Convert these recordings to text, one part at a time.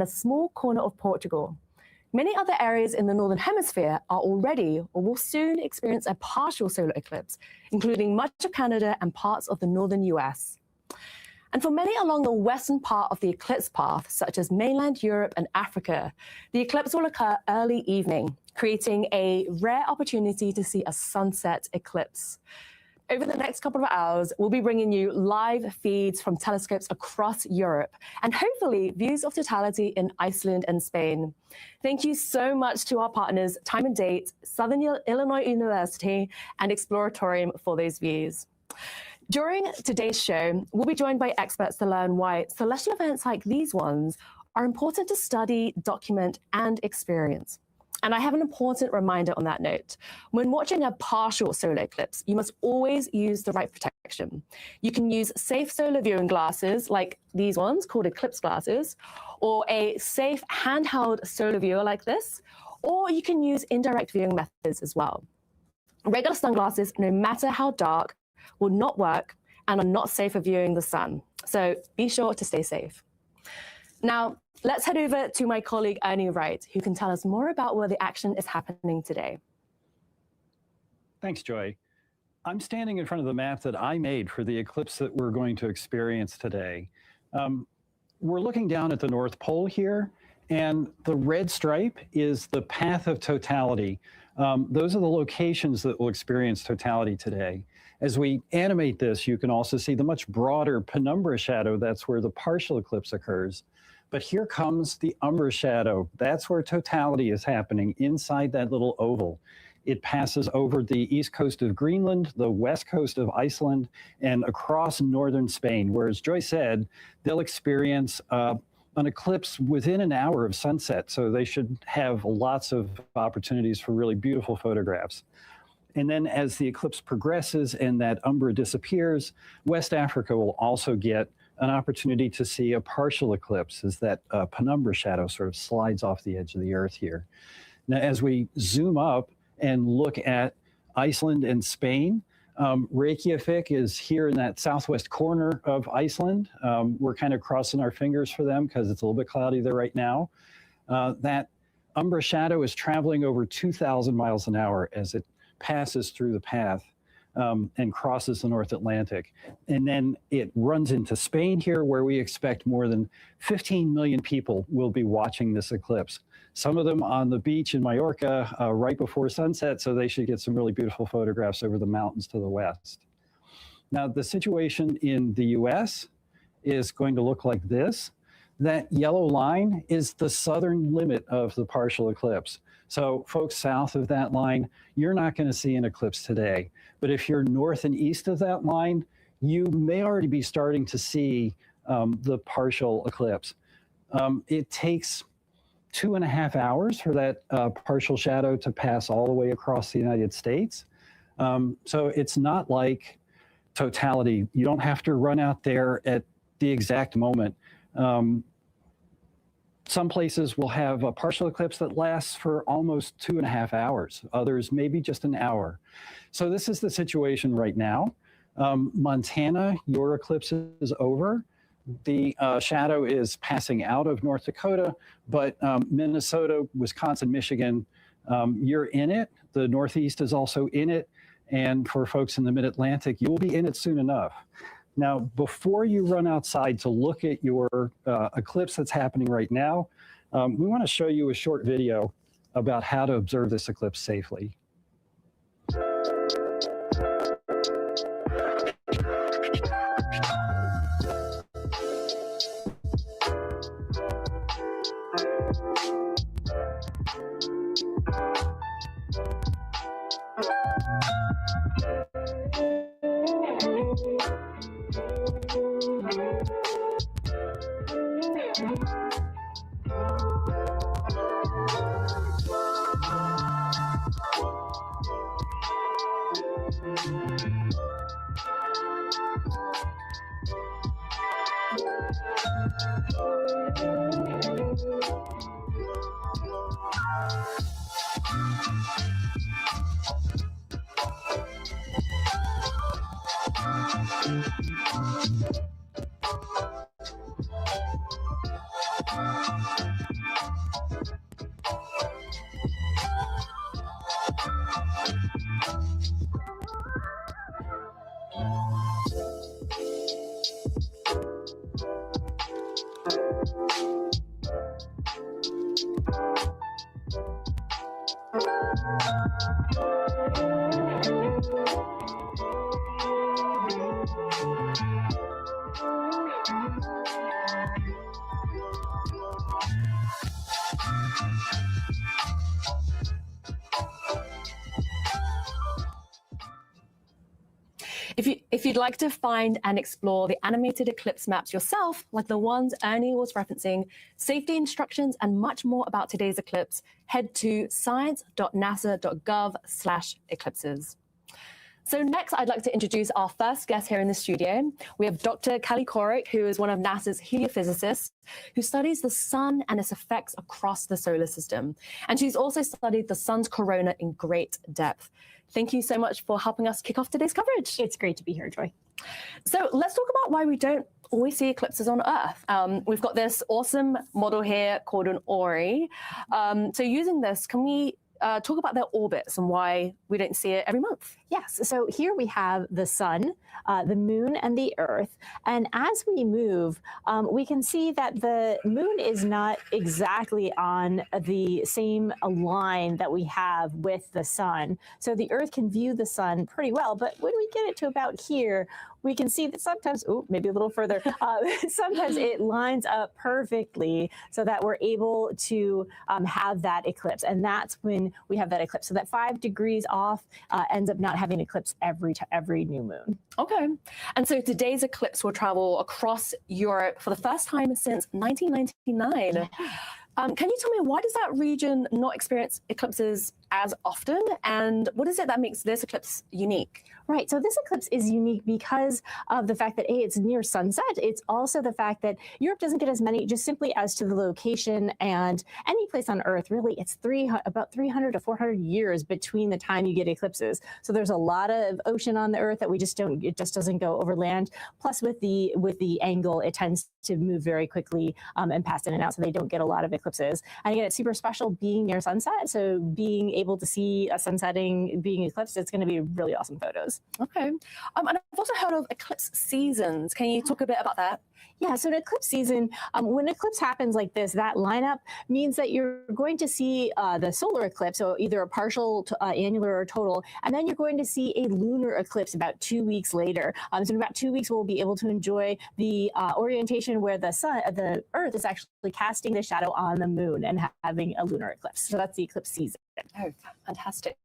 and a small corner of Portugal. Many other areas in the Northern Hemisphere are already or will soon experience a partial solar eclipse, including much of Canada and parts of the northern US. And for many along the western part of the eclipse path, such as mainland Europe and Africa, the eclipse will occur early evening, creating a rare opportunity to see a sunset eclipse. Over the next couple of hours, we'll be bringing you live feeds from telescopes across Europe and hopefully views of totality in Iceland and Spain. Thank you so much to our partners, Time and Date, Southern Illinois University, and Exploratorium for those views. During today's show, we'll be joined by experts to learn why celestial events like these ones are important to study, document, and experience. And I have an important reminder on that note. When watching a partial solar eclipse, you must always use the right protection. You can use safe solar viewing glasses like these ones called eclipse glasses, or a safe handheld solar viewer like this, or you can use indirect viewing methods as well. Regular sunglasses, no matter how dark, will not work and are not safe for viewing the sun. So be sure to stay safe. Now, let's head over to my colleague Ernie Wright, who can tell us more about where the action is happening today. Thanks, Joy. I'm standing in front of the map that I made for the eclipse that we're going to experience today. We're looking down at the North Pole here, and the red stripe is the path of totality. Those are the locations that will experience totality today. As we animate this, you can also see the much broader penumbra shadow. That's where the partial eclipse occurs. But here comes the umbra shadow. That's where totality is happening inside that little oval. It passes over the east coast of Greenland, the west coast of Iceland, and across northern Spain, where, as Joy said, they'll experience an eclipse within an hour of sunset. So they should have lots of opportunities for really beautiful photographs. And then as the eclipse progresses and that umbra disappears, West Africa will also get an opportunity to see a partial eclipse as that penumbra shadow sort of slides off the edge of the Earth here. Now, as we zoom up and look at Iceland and Spain, Reykjavik is here in that southwest corner of Iceland. We're kind of crossing our fingers for them because it's a little bit cloudy there right now. That umbra shadow is traveling over 2,000 miles an hour as it passes through the path and crosses the North Atlantic. And then it runs into Spain here, where we expect more than 15 million people will be watching this eclipse. Some of them on the beach in Mallorca right before sunset, so they should get some really beautiful photographs over the mountains to the west. Now, the situation in the US is going to look like this. That yellow line is the southern limit of the partial eclipse. So folks south of that line, you're not going to see an eclipse today. But if you're north and east of that line, you may already be starting to see the partial eclipse. It takes 2.5 hours for that partial shadow to pass all the way across the United States. So it's not like totality. You don't have to run out there at the exact moment. Some places will have a partial eclipse that lasts for almost 2.5 hours. Others, maybe just an hour. So this is the situation right now. Montana, your eclipse is over. The shadow is passing out of North Dakota, but Minnesota, Wisconsin, Michigan, you're in it. The Northeast is also in it. And for folks in the Mid-Atlantic, you will be in it soon enough. Now, before you run outside to look at your eclipse that's happening right now, we want to show you a short video about how to observe this eclipse safely. If you'd like to find and explore the animated eclipse maps yourself, like the ones Ernie was referencing, safety instructions, and much more about today's eclipse, head to science.nasa.gov/eclipses. So next, I'd like to introduce our first guest here in the studio. We have Dr. Kelly Corrick, who is one of NASA's heliophysicists, who studies the sun and its effects across the solar system. And she's also studied the sun's corona in great depth. Thank you so much for helping us kick off today's coverage. It's great to be here, Joy. So let's talk about why we don't always see eclipses on Earth. We've got this awesome model here called an Ori. So using this, can we talk about their orbits and why we don't see it every month? Yes, so here we have the sun, the moon, and the earth. And as we move, we can see that the moon is not exactly on the same line that we have with the sun. So the earth can view the sun pretty well, but when we get it to about here, we can see that sometimes, maybe a little further, sometimes it lines up perfectly so that we're able to have that eclipse. And that's when we have that eclipse. So that 5 degrees off ends up not having an eclipse every new moon. Okay. And so today's eclipse will travel across Europe for the first time since 1999. Can you tell me, why does that region not experience eclipses as often? And what is it that makes this eclipse unique? Right. So this eclipse is unique because of the fact that it's near sunset. It's also the fact that Europe doesn't get as many, just simply as to the location, and any place on Earth, really, it's about 300 to 400 years between the time you get eclipses. So there's a lot of ocean on the Earth that we just don't, it just doesn't go over land. Plus with the angle, it tends to move very quickly and pass in and out, so they don't get a lot of eclipses. And again, it's super special being near sunset. So being able to see a sun setting being eclipsed, it's going to be really awesome photos. Okay. And I've also heard of eclipse seasons. Can you talk a bit about that? Yeah, so an eclipse season, when an eclipse happens like this, that lineup means that you're going to see the solar eclipse, so either a partial, annular, or total, and then you're going to see a lunar eclipse about 2 weeks later. So in about 2 weeks, we'll be able to enjoy the orientation where the Earth is actually casting the shadow on the moon and having a lunar eclipse. So that's the eclipse season. Oh, fantastic.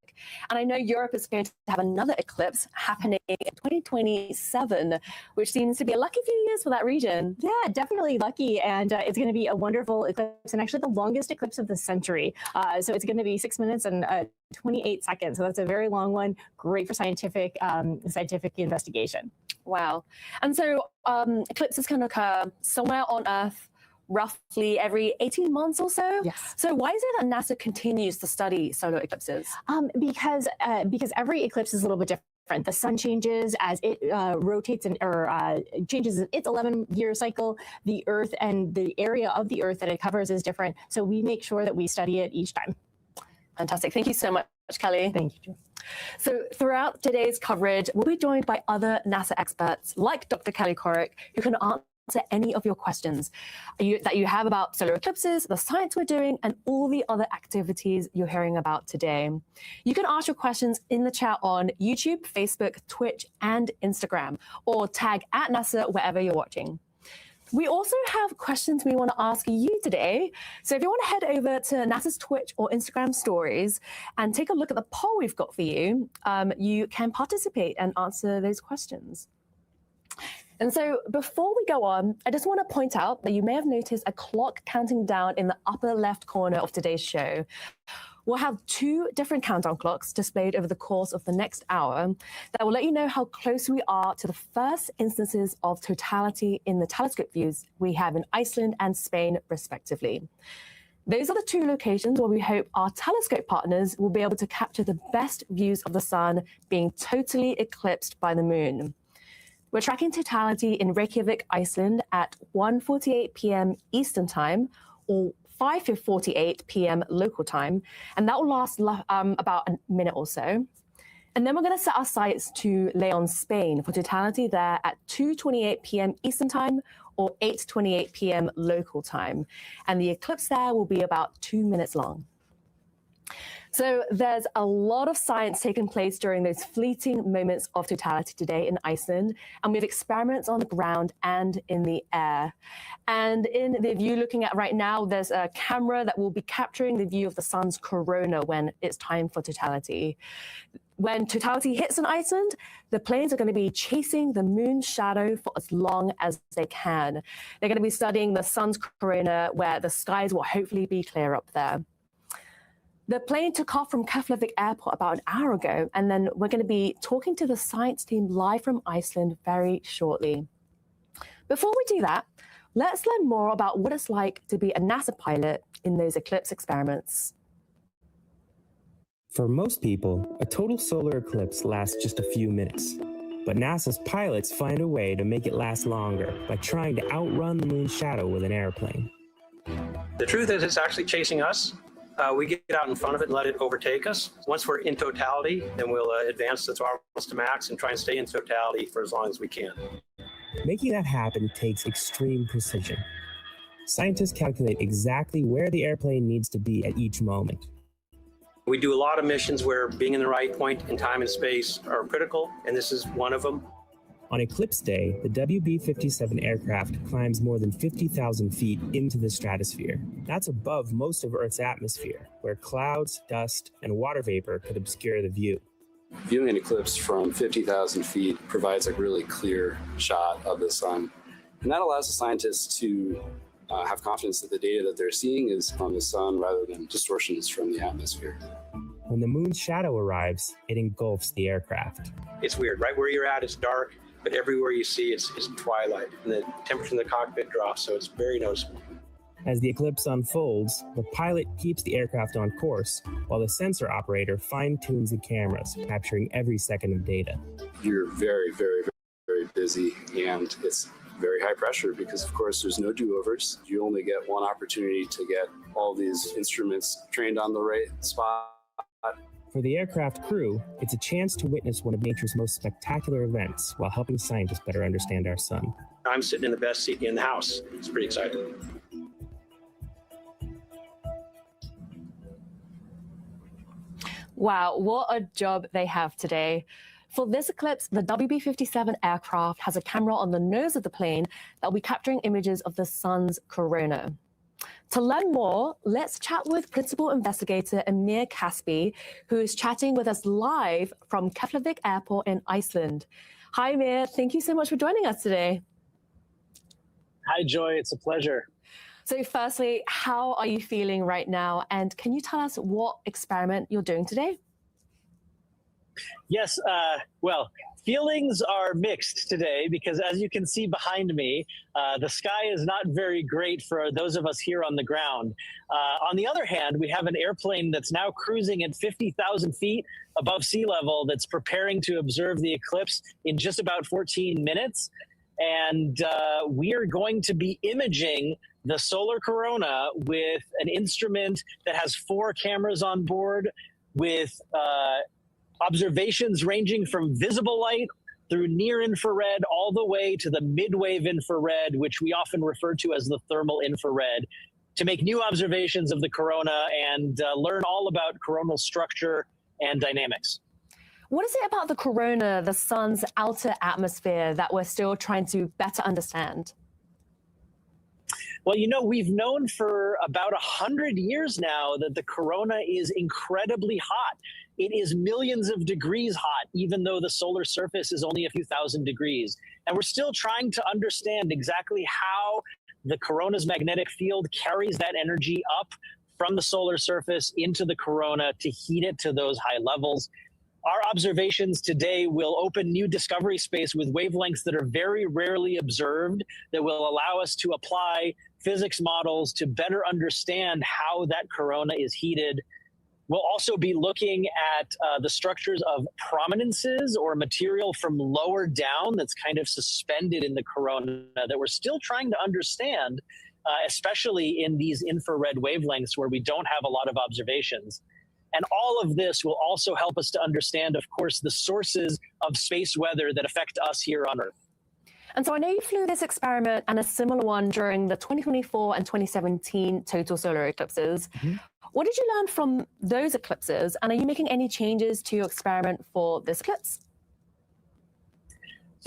And I know Europe is going to have another eclipse happening in 2027, which seems to be a lucky few years for that region. Yeah, definitely lucky. And it's going to be a wonderful eclipse, and actually the longest eclipse of the century. So it's going to be 6 minutes and 28 seconds. So that's a very long one. Great for scientific investigation. Wow. And so eclipses can occur somewhere on Earth roughly every 18 months or so. Yes. So why is it that NASA continues to study solar eclipses? Because every eclipse is a little bit different. The sun changes as it rotates or changes its 11-year cycle. The Earth and the area of the Earth that it covers is different. So we make sure that we study it each time. Fantastic. Thank you so much, Kelly. Thank you, Joy. So throughout today's coverage, we'll be joined by other NASA experts like Dr. Kelly Corrick, who can answer any of your questions that you have about solar eclipses, the science we're doing, and all the other activities you're hearing about today. You can ask your questions in the chat on YouTube, Facebook, Twitch, and Instagram, or tag @NASA wherever you're watching. We also have questions we want to ask you today. So if you want to head over to NASA's Twitch or Instagram stories and take a look at the poll we've got for you, you can participate and answer those questions. And so before we go on, I just want to point out that you may have noticed a clock counting down in the upper left corner of today's show. We'll have 2 different countdown clocks displayed over the course of the next hour that will let you know how close we are to the first instances of totality in the telescope views we have in Iceland and Spain, respectively. Those are the 2 locations where we hope our telescope partners will be able to capture the best views of the sun being totally eclipsed by the moon. We're tracking totality in Reykjavik, Iceland at 1:48 p.m. Eastern Time, or 5:48 p.m. local time, and that will last about a minute or so. And then we're going to set our sights to Leon, Spain, for totality there at 2:28 p.m. Eastern Time or 8:28 p.m. local time. And the eclipse there will be about 2 minutes long. So there's a lot of science taking place during those fleeting moments of totality today in Iceland, and we have experiments on the ground and in the air. And in the view looking at right now, there's a camera that will be capturing the view of the sun's corona when it's time for totality. When totality hits in Iceland, the planes are going to be chasing the moon's shadow for as long as they can. They're going to be studying the sun's corona, where the skies will hopefully be clear up there. The plane took off from Keflavik Airport about an hour ago, and then we're going to be talking to the science team live from Iceland very shortly. Before we do that, let's learn more about what it's like to be a NASA pilot in those eclipse experiments. For most people, a total solar eclipse lasts just a few minutes. But NASA's pilots find a way to make it last longer by trying to outrun the moon's shadow with an airplane. The truth is, it's actually chasing us. We get out in front of it and let it overtake us. Once we're in totality, then we'll advance the throttles to max and try and stay in totality for as long as we can. Making that happen takes extreme precision. Scientists calculate exactly where the airplane needs to be at each moment. We do a lot of missions where being in the right point in time and space are critical, and this is one of them. On Eclipse Day, the WB-57 aircraft climbs more than 50,000 feet into the stratosphere. That's above most of Earth's atmosphere, where clouds, dust, and water vapor could obscure the view. Viewing an eclipse from 50,000 feet provides a really clear shot of the sun. And that allows the scientists to have confidence that the data that they're seeing is from the sun rather than distortions from the atmosphere. When the moon's shadow arrives, it engulfs the aircraft. It's weird. Right where you're at, it's dark, but everywhere you see, it's twilight. And the temperature in the cockpit drops, so it's very noticeable. As the eclipse unfolds, the pilot keeps the aircraft on course, while the sensor operator fine-tunes the cameras, capturing every second of data. You're very, very, very busy, and it's very high pressure because, of course, there's no do-overs. You only get one opportunity to get all these instruments trained on the right spot. For the aircraft crew, it's a chance to witness one of nature's most spectacular events while helping scientists better understand our sun. I'm sitting in the best seat in the house. It's pretty exciting. Wow, what a job they have today. For this eclipse, the WB-57 aircraft has a camera on the nose of the plane that will be capturing images of the sun's corona. To learn more, let's chat with Principal Investigator Amir Caspi, who is chatting with us live from Keflavik Airport in Iceland. Hi, Amir. Thank you so much for joining us today. Hi, Joy. It's a pleasure. So firstly, how are you feeling right now? And can you tell us what experiment you're doing today? Yes, well, feelings are mixed today because, as you can see behind me, the sky is not very great for those of us here on the ground. On the other hand, we have an airplane that's now cruising at 50,000 feet above sea level that's preparing to observe the eclipse in just about 14 minutes. And we are going to be imaging the solar corona with an instrument that has 4 cameras on board with observations ranging from visible light through near infrared all the way to the mid-wave infrared, which we often refer to as the thermal infrared, to make new observations of the corona and learn all about coronal structure and dynamics. What is it about the corona, the sun's outer atmosphere, that we're still trying to better understand? Well, you know, we've known for about 100 years now that the corona is incredibly hot. It is millions of degrees hot, even though the solar surface is only a few thousand degrees. And we're still trying to understand exactly how the corona's magnetic field carries that energy up from the solar surface into the corona to heat it to those high levels. Our observations today will open new discovery space with wavelengths that are very rarely observed, that will allow us to apply physics models to better understand how that corona is heated. We'll also be looking at the structures of prominences or material from lower down that's kind of suspended in the corona that we're still trying to understand. especially in these infrared wavelengths where we don't have a lot of observations. And all of this will also help us to understand, of course, the sources of space weather that affect us here on Earth. And so I know you flew this experiment and a similar one during the 2024 and 2017 total solar eclipses. What did you learn from those eclipses? And are you making any changes to your experiment for this eclipse?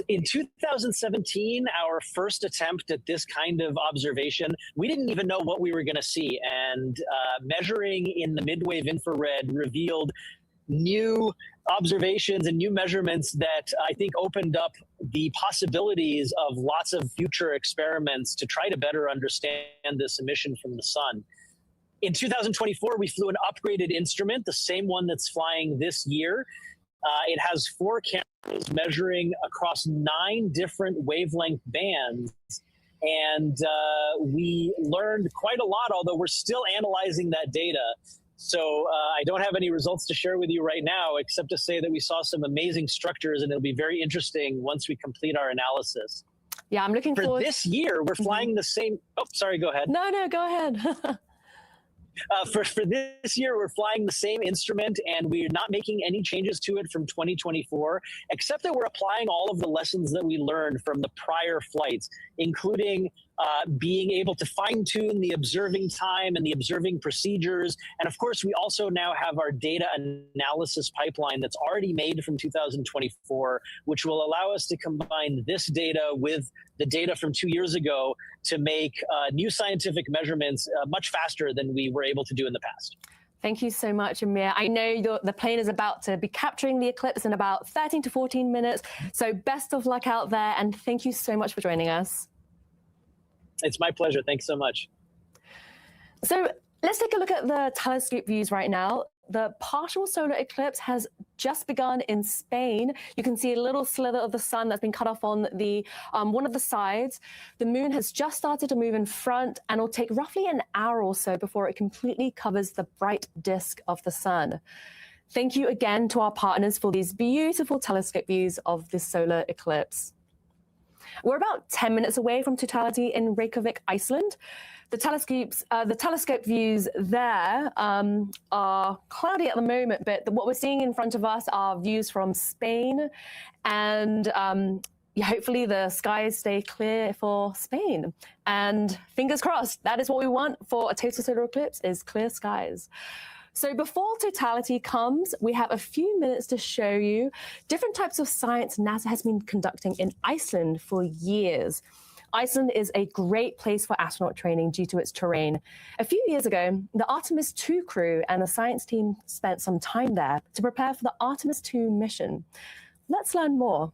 In 2017, our first attempt at this kind of observation, we didn't even know what we were going to see. And measuring in the midwave infrared revealed new observations and new measurements that I think opened up the possibilities of lots of future experiments to try to better understand this emission from the sun. In 2024, we flew an upgraded instrument, the same one that's flying this year. It has 4 cameras measuring across 9 different wavelength bands. And we learned quite a lot, although we're still analyzing that data. So I don't have any results to share with you right now, except to say that we saw some amazing structures, and it'll be very interesting once we complete our analysis. Yeah, I'm looking forward. For this year, we're flying the same. Oh, sorry, go ahead. No, go ahead. For this year, we're flying the same instrument, and we're not making any changes to it from 2024, except that we're applying all of the lessons that we learned from the prior flights, including being able to fine-tune the observing time and the observing procedures. And of course, we also now have our data analysis pipeline that's already made from 2024, which will allow us to combine this data with the data from 2 years ago to make new scientific measurements much faster than we were able to do in the past. Thank you so much, Amir. I know the plane is about to be capturing the eclipse in about 13 to 14 minutes. So best of luck out there. And thank you so much for joining us. It's my pleasure. Thanks so much. So let's take a look at the telescope views right now. The partial solar eclipse has just begun in Spain. You can see a little slither of the sun that's been cut off on the one of the sides. The moon has just started to move in front, and it'll take roughly an hour or so before it completely covers the bright disk of the sun. Thank you again to our partners for these beautiful telescope views of this solar eclipse. We're about 10 minutes away from totality in Reykjavik, Iceland. The telescope views there are cloudy at the moment, but what we're seeing in front of us are views from Spain, and hopefully the skies stay clear for Spain. And fingers crossed, that is what we want for a total solar eclipse, is clear skies. So before totality comes, we have a few minutes to show you different types of science NASA has been conducting in Iceland for years. Iceland is a great place for astronaut training due to its terrain. A few years ago, the Artemis II crew and the science team spent some time there to prepare for the Artemis II mission. Let's learn more.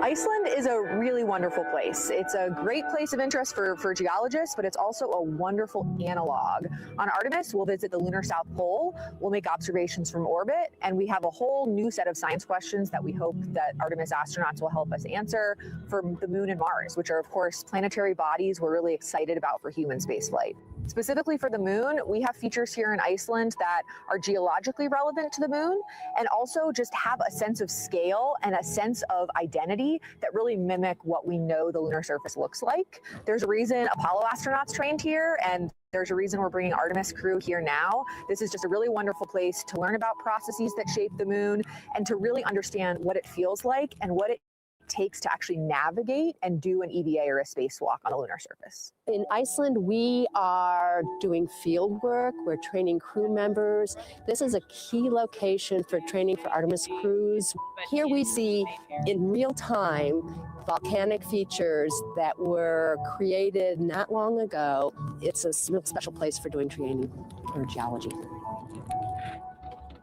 Iceland is a really wonderful place. It's a great place of interest for geologists, but it's also a wonderful analog. On Artemis, we'll visit the lunar South Pole, we'll make observations from orbit, and we have a whole new set of science questions that we hope that Artemis astronauts will help us answer for the Moon and Mars, which are, of course, planetary bodies we're really excited about for human spaceflight. Specifically for the Moon, we have features here in Iceland that are geologically relevant to the Moon and also just have a sense of scale and a sense of identity that really mimic what we know the lunar surface looks like. There's a reason Apollo astronauts trained here, and there's a reason we're bringing Artemis crew here now. This is just a really wonderful place to learn about processes that shape the Moon and to really understand what it feels like and what it takes to actually navigate and do an EVA or a spacewalk on the lunar surface. In Iceland, we are doing field work. We're training crew members. This is a key location for training for Artemis crews. Here we see in real time volcanic features that were created not long ago. It's a real special place for doing training for geology.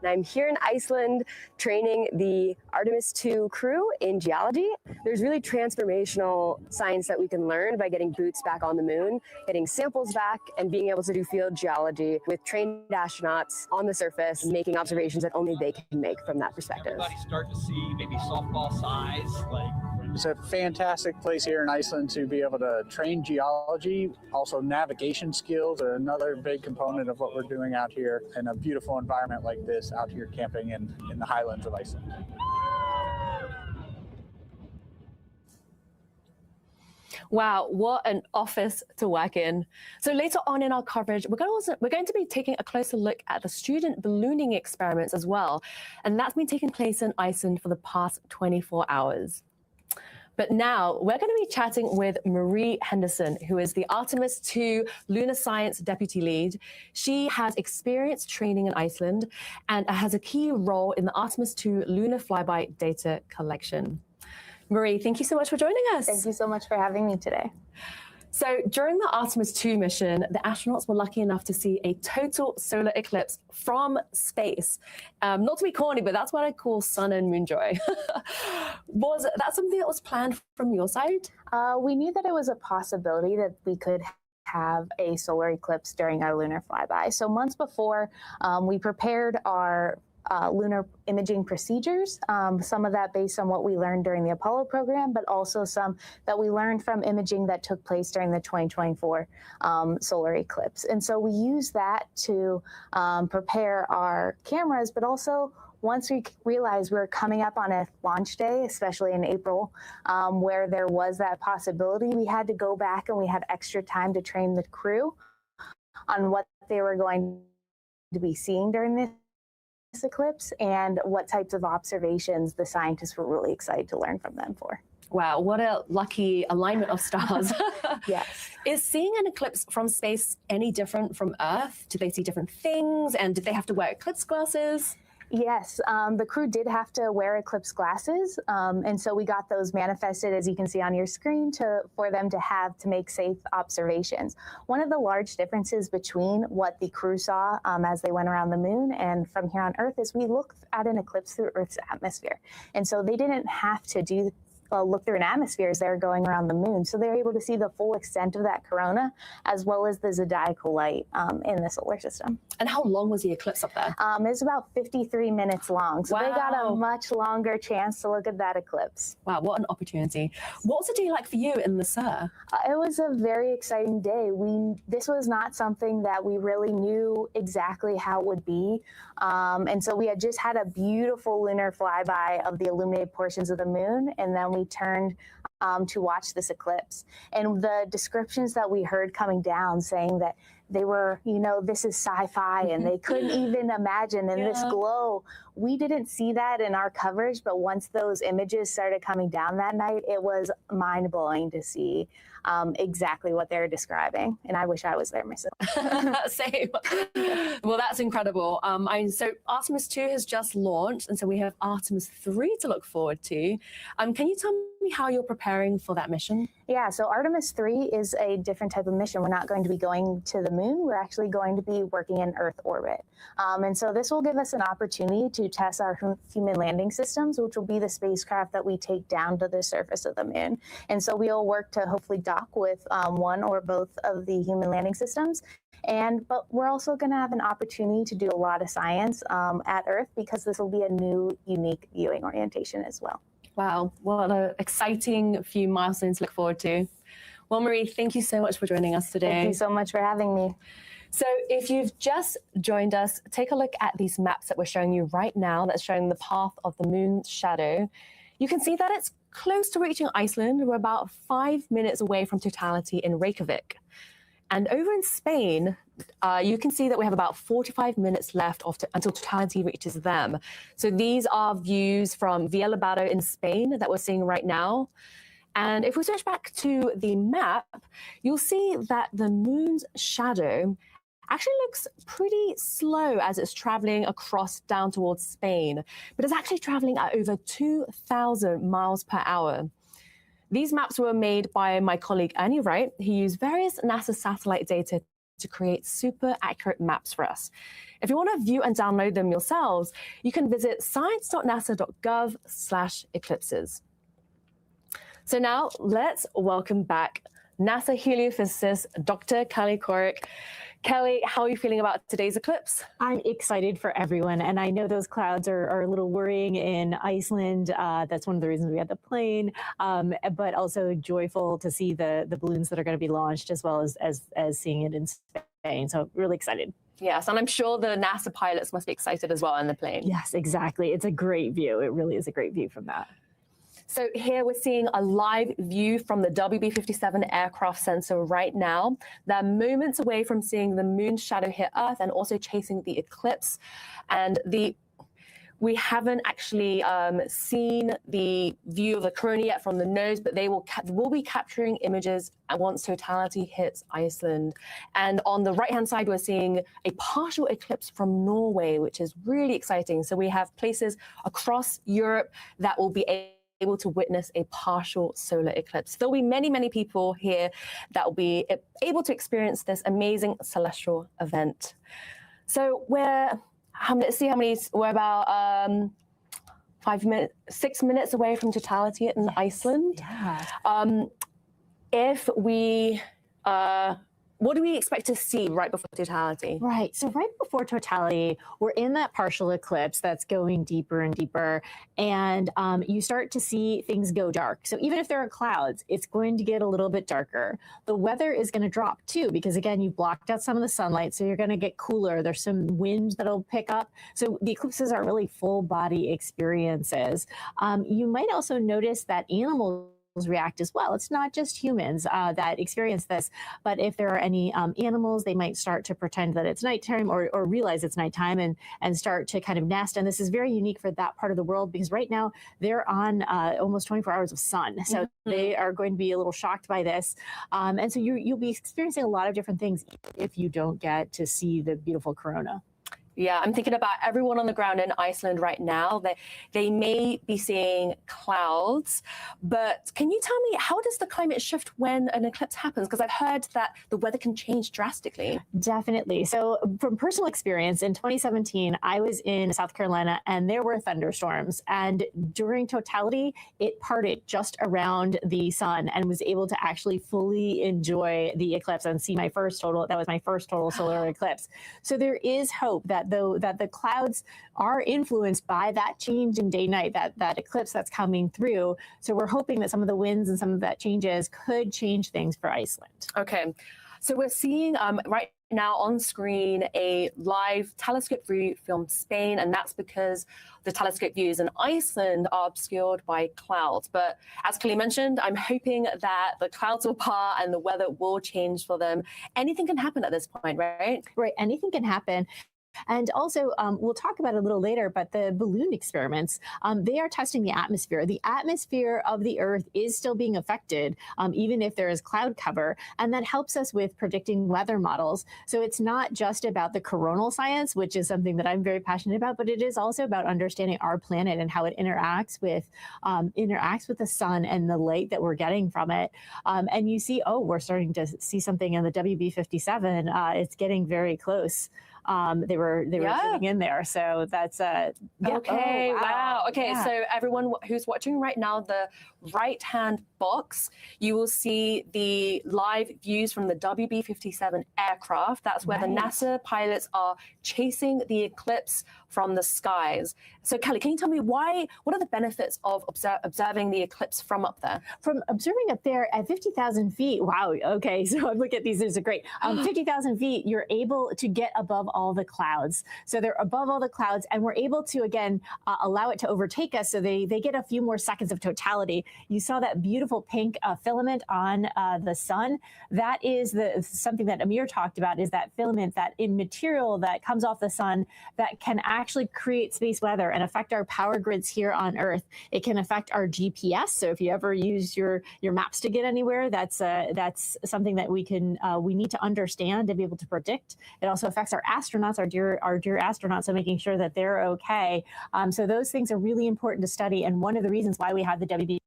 I'm here in Iceland training the Artemis II crew in geology. There's really transformational science that we can learn by getting boots back on the moon, getting samples back, and being able to do field geology with trained astronauts on the surface, making observations that only they can make from that perspective. Everybody start to see maybe softball size, like. It's a fantastic place here in Iceland to be able to train geology. Also, navigation skills are another big component of what we're doing out here in a beautiful environment like this, out here camping in the highlands of Iceland. Wow, what an office to work in. So later on in our coverage, we're going to be taking a closer look at the student ballooning experiments as well. And that's been taking place in Iceland for the past 24 hours. But now we're going to be chatting with Marie Henderson, who is the Artemis II Lunar Science Deputy Lead. She has experience training in Iceland and has a key role in the Artemis II Lunar Flyby data collection. Marie, thank you so much for joining us. Thank you so much for having me today. So during the Artemis II mission, the astronauts were lucky enough to see a total solar eclipse from space. Not to be corny, but that's what I call sun and moon joy. Was that something that was planned from your side? We knew that it was a possibility that we could have a solar eclipse during our lunar flyby. So months before, we prepared our lunar imaging procedures, some of that based on what we learned during the Apollo program, but also some that we learned from imaging that took place during the 2024 solar eclipse. And so we use that to prepare our cameras, but also once we realized we were coming up on a launch day, especially in April, where there was that possibility, we had to go back and we had extra time to train the crew on what they were going to be seeing during this eclipse and what types of observations the scientists were really excited to learn from them for. Wow, what a lucky alignment of stars. Yes. Is seeing an eclipse from space any different from Earth? Do they see different things? And did they have to wear eclipse glasses? Yes, the crew did have to wear eclipse glasses, and so we got those manifested, as you can see on your screen, for them to make safe observations. One of the large differences between what the crew saw as they went around the moon and from here on Earth is we looked at an eclipse through Earth's atmosphere, and so they didn't have to look through an atmosphere as they were going around the moon. So they're able to see the full extent of that corona, as well as the zodiacal light in the solar system. And how long was the eclipse up there? It was about 53 minutes long. So wow. They got a much longer chance to look at that eclipse. Wow, what an opportunity. What was the day like for you in the SUR? It was a very exciting day. This was not something that we really knew exactly how it would be. And so we had just had a beautiful lunar flyby of the illuminated portions of the moon, and then we turned to watch this eclipse. And the descriptions that we heard coming down saying that they were, this is sci-fi and they couldn't even imagine this glow. We didn't see that in our coverage, but once those images started coming down that night, it was mind-blowing to see exactly what they're describing. And I wish I was there myself. Same. Well, that's incredible. So Artemis 2 has just launched, and so we have Artemis 3 to look forward to. Can you tell me how you're preparing for that mission? Yeah, so Artemis 3 is a different type of mission. We're not going to be going to the moon. We're actually going to be working in Earth orbit. And so this will give us an opportunity to test our human landing systems, which will be the spacecraft that we take down to the surface of the moon. And so we'll work to hopefully dock with one or both of the human landing systems. But we're also going to have an opportunity to do a lot of science at Earth, because this will be a new, unique viewing orientation as well. Wow, what an exciting few milestones to look forward to. Well, Marie, thank you so much for joining us today. Thank you so much for having me. So if you've just joined us, take a look at these maps that we're showing you right now that's showing the path of the moon's shadow. You can see that it's close to reaching Iceland. We're about 5 minutes away from totality in Reykjavik. And over in Spain, you can see that we have about 45 minutes left until totality reaches them. So these are views from Villalobado in Spain that we're seeing right now. And if we switch back to the map, you'll see that the moon's shadow actually looks pretty slow as it's traveling across down towards Spain, but it's actually traveling at over 2,000 miles per hour. These maps were made by my colleague Ernie Wright. He used various NASA satellite data to create super accurate maps for us. If you want to view and download them yourselves, you can visit science.nasa.gov/eclipses. So now let's welcome back NASA heliophysicist Dr. Kelly Corrick. Kelly, how are you feeling about today's eclipse? I'm excited for everyone. And I know those clouds are a little worrying in Iceland. That's one of the reasons we had the plane, but also joyful to see the balloons that are going to be launched, as well as seeing it in Spain. So really excited. Yes, and I'm sure the NASA pilots must be excited as well in the plane. Yes, exactly. It's a great view. It really is a great view from that. So here we're seeing a live view from the WB-57 aircraft sensor right now. They're moments away from seeing the moon's shadow hit Earth and also chasing the eclipse. And we haven't actually seen the view of the corona yet from the nose, but they will be capturing images once totality hits Iceland. And on the right-hand side, we're seeing a partial eclipse from Norway, which is really exciting. So we have places across Europe that will be able to witness a partial solar eclipse. There'll be many, many people here that will be able to experience this amazing celestial event. So we're about 6 minutes away from totality in Iceland. Yeah. What do we expect to see right before totality? Right. So right before totality, we're in that partial eclipse that's going deeper and deeper, and you start to see things go dark. So even if there are clouds, it's going to get a little bit darker. The weather is going to drop too, because again, you've blocked out some of the sunlight, so you're going to get cooler. There's some wind that'll pick up. So the eclipses are really full body experiences. You might also notice that animals react as well. It's not just humans that experience this, but if there are any animals, they might start to pretend that it's nighttime or realize it's nighttime and start to kind of nest. And this is very unique for that part of the world because right now they're on almost 24 hours of sun. So they are going to be a little shocked by this. And so you'll be experiencing a lot of different things if you don't get to see the beautiful corona. Yeah, I'm thinking about everyone on the ground in Iceland right now. They may be seeing clouds, but can you tell me, how does the climate shift when an eclipse happens? Because I've heard that the weather can change drastically. Definitely. So from personal experience, in 2017, I was in South Carolina and there were thunderstorms. And during totality, it parted just around the sun and was able to actually fully enjoy the eclipse and see my first total. That was my first total solar eclipse. So there is hope that the clouds are influenced by that change in day-night, that eclipse that's coming through. So we're hoping that some of the winds and some of that changes could change things for Iceland. Okay, so we're seeing right now on screen a live telescope view from Spain, and that's because the telescope views in Iceland are obscured by clouds. But as Kelly mentioned, I'm hoping that the clouds will part and the weather will change for them. Anything can happen at this point, right? Right, anything can happen. And also, we'll talk about it a little later, but the balloon experiments, they are testing the atmosphere. The atmosphere of the Earth is still being affected, even if there is cloud cover, and that helps us with predicting weather models. So it's not just about the coronal science, which is something that I'm very passionate about, but it is also about understanding our planet and how it interacts with the sun and the light that we're getting from it. And you see, we're starting to see something in the WB-57. It's getting very close. They were sitting in there, so that's okay. Wow. Okay, so everyone who's watching right now, the right-hand box, you will see the live views from the WB-57 aircraft. That's where the NASA pilots are chasing the eclipse from the skies. So Kelly, can you tell me what are the benefits of observing the eclipse from up there? From observing up there at 50,000 feet, wow, okay, so I look at these are great. 50,000 feet, you're able to get above all the clouds. So they're above all the clouds, and we're able to, again, allow it to overtake us, so they get a few more seconds of totality. You saw that beautiful pink filament on the sun. That is something that Amir talked about, is that filament, that material that comes off the sun that can actually create space weather and affect our power grids here on Earth. It can affect our GPS. So if you ever use your maps to get anywhere, that's something that we need to understand to be able to predict. It also affects our astronauts, our dear astronauts, so making sure that they're okay. So those things are really important to study, and one of the reasons why we have the WB.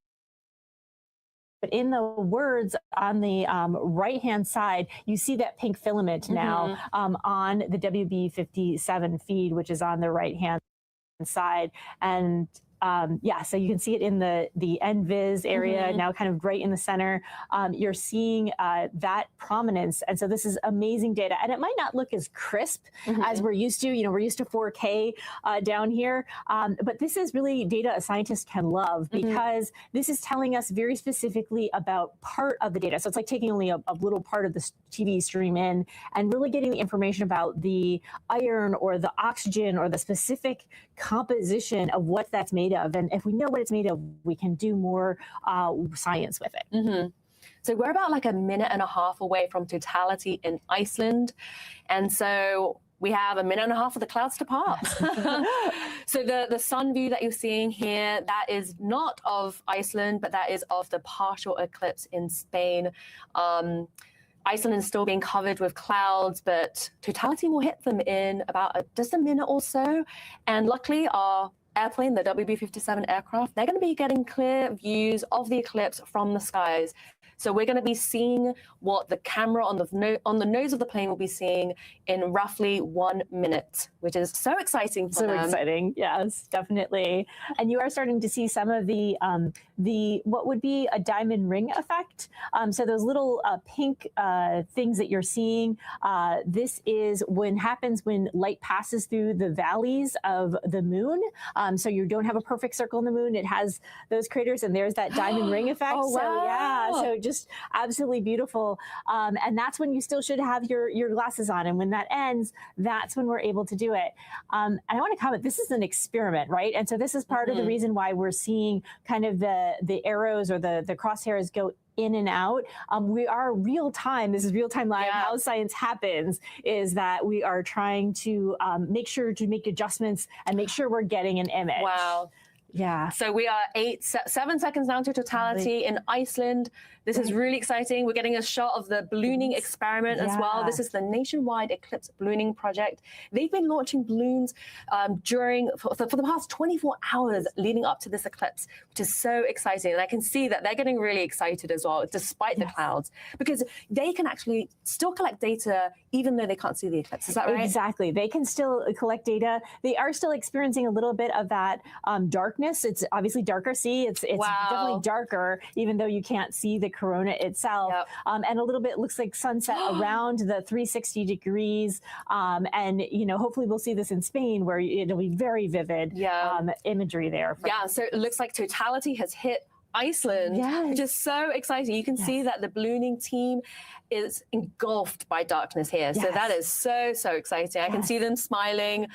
But in the words on the right-hand side, you see that pink filament now on the WB-57 feed, which is on the right-hand side. And so you can see it in the NVIS area, now kind of right in the center. You're seeing that prominence. And so this is amazing data. And it might not look as crisp as we're used to. We're used to 4K down here. But this is really data a scientist can love, because this is telling us very specifically about part of the data. So it's like taking only a little part of the TV stream in and really getting the information about the iron or the oxygen or the specific composition of what that's made of. And if we know what it's made of, we can do more science with it. Mm-hmm. So we're about like a minute and a half away from totality in Iceland. And so we have a minute and a half for the clouds to part. So the sun view that you're seeing here, that is not of Iceland, but that is of the partial eclipse in Spain. Iceland is still being covered with clouds, but totality will hit them in about just a minute or so. And luckily, our airplane, the WB-57 aircraft, they're going to be getting clear views of the eclipse from the skies. So we're going to be seeing what the camera on the nose of the plane will be seeing in roughly 1 minute, which is so exciting for them. So exciting, yes, definitely. And you are starting to see some of the what would be a diamond ring effect. So those little pink things that you're seeing, this is happens when light passes through the valleys of the moon. So you don't have a perfect circle in the moon. It has those craters, and there's that diamond ring effect. Oh, wow. So yeah, so just absolutely beautiful. And that's when you still should have your glasses on. And when that ends, that's when we're able to do it. And I want to comment, this is an experiment, right? And so this is part of the reason why we're seeing kind of the arrows or the crosshairs go in and out. We are real time. This is real time live. Yeah. How science happens is that we are trying to make sure to make adjustments and make sure we're getting an image. Wow. Yeah. So we are 7 seconds down to totality in Iceland. This is really exciting. We're getting a shot of the ballooning experiment as well. This is the nationwide eclipse ballooning project. They've been launching balloons for the past 24 hours leading up to this eclipse, which is so exciting. And I can see that they're getting really excited as well, despite the clouds, because they can actually still collect data even though they can't see the eclipse. Is that right? Exactly. They can still collect data. They are still experiencing a little bit of that darkness. It's obviously darker. See, it's definitely darker, even though you can't see the corona itself. Yep. And a little bit looks like sunset around the 360 degrees. And, you know, hopefully we'll see this in Spain where it'll be very vivid imagery there. Yeah, so it looks like totality has hit Iceland, which is so exciting. You can see that the ballooning team is engulfed by darkness here. So that is so exciting. I can see them smiling.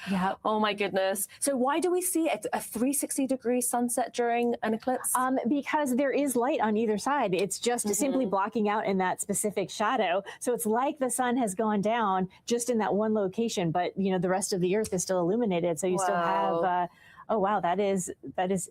Oh my goodness. So why do we see a 360-degree sunset during an eclipse? Because there is light on either side. It's just simply blocking out in that specific shadow. So it's like the sun has gone down just in that one location, but you know the rest of the earth is still illuminated. So you still have oh wow, that is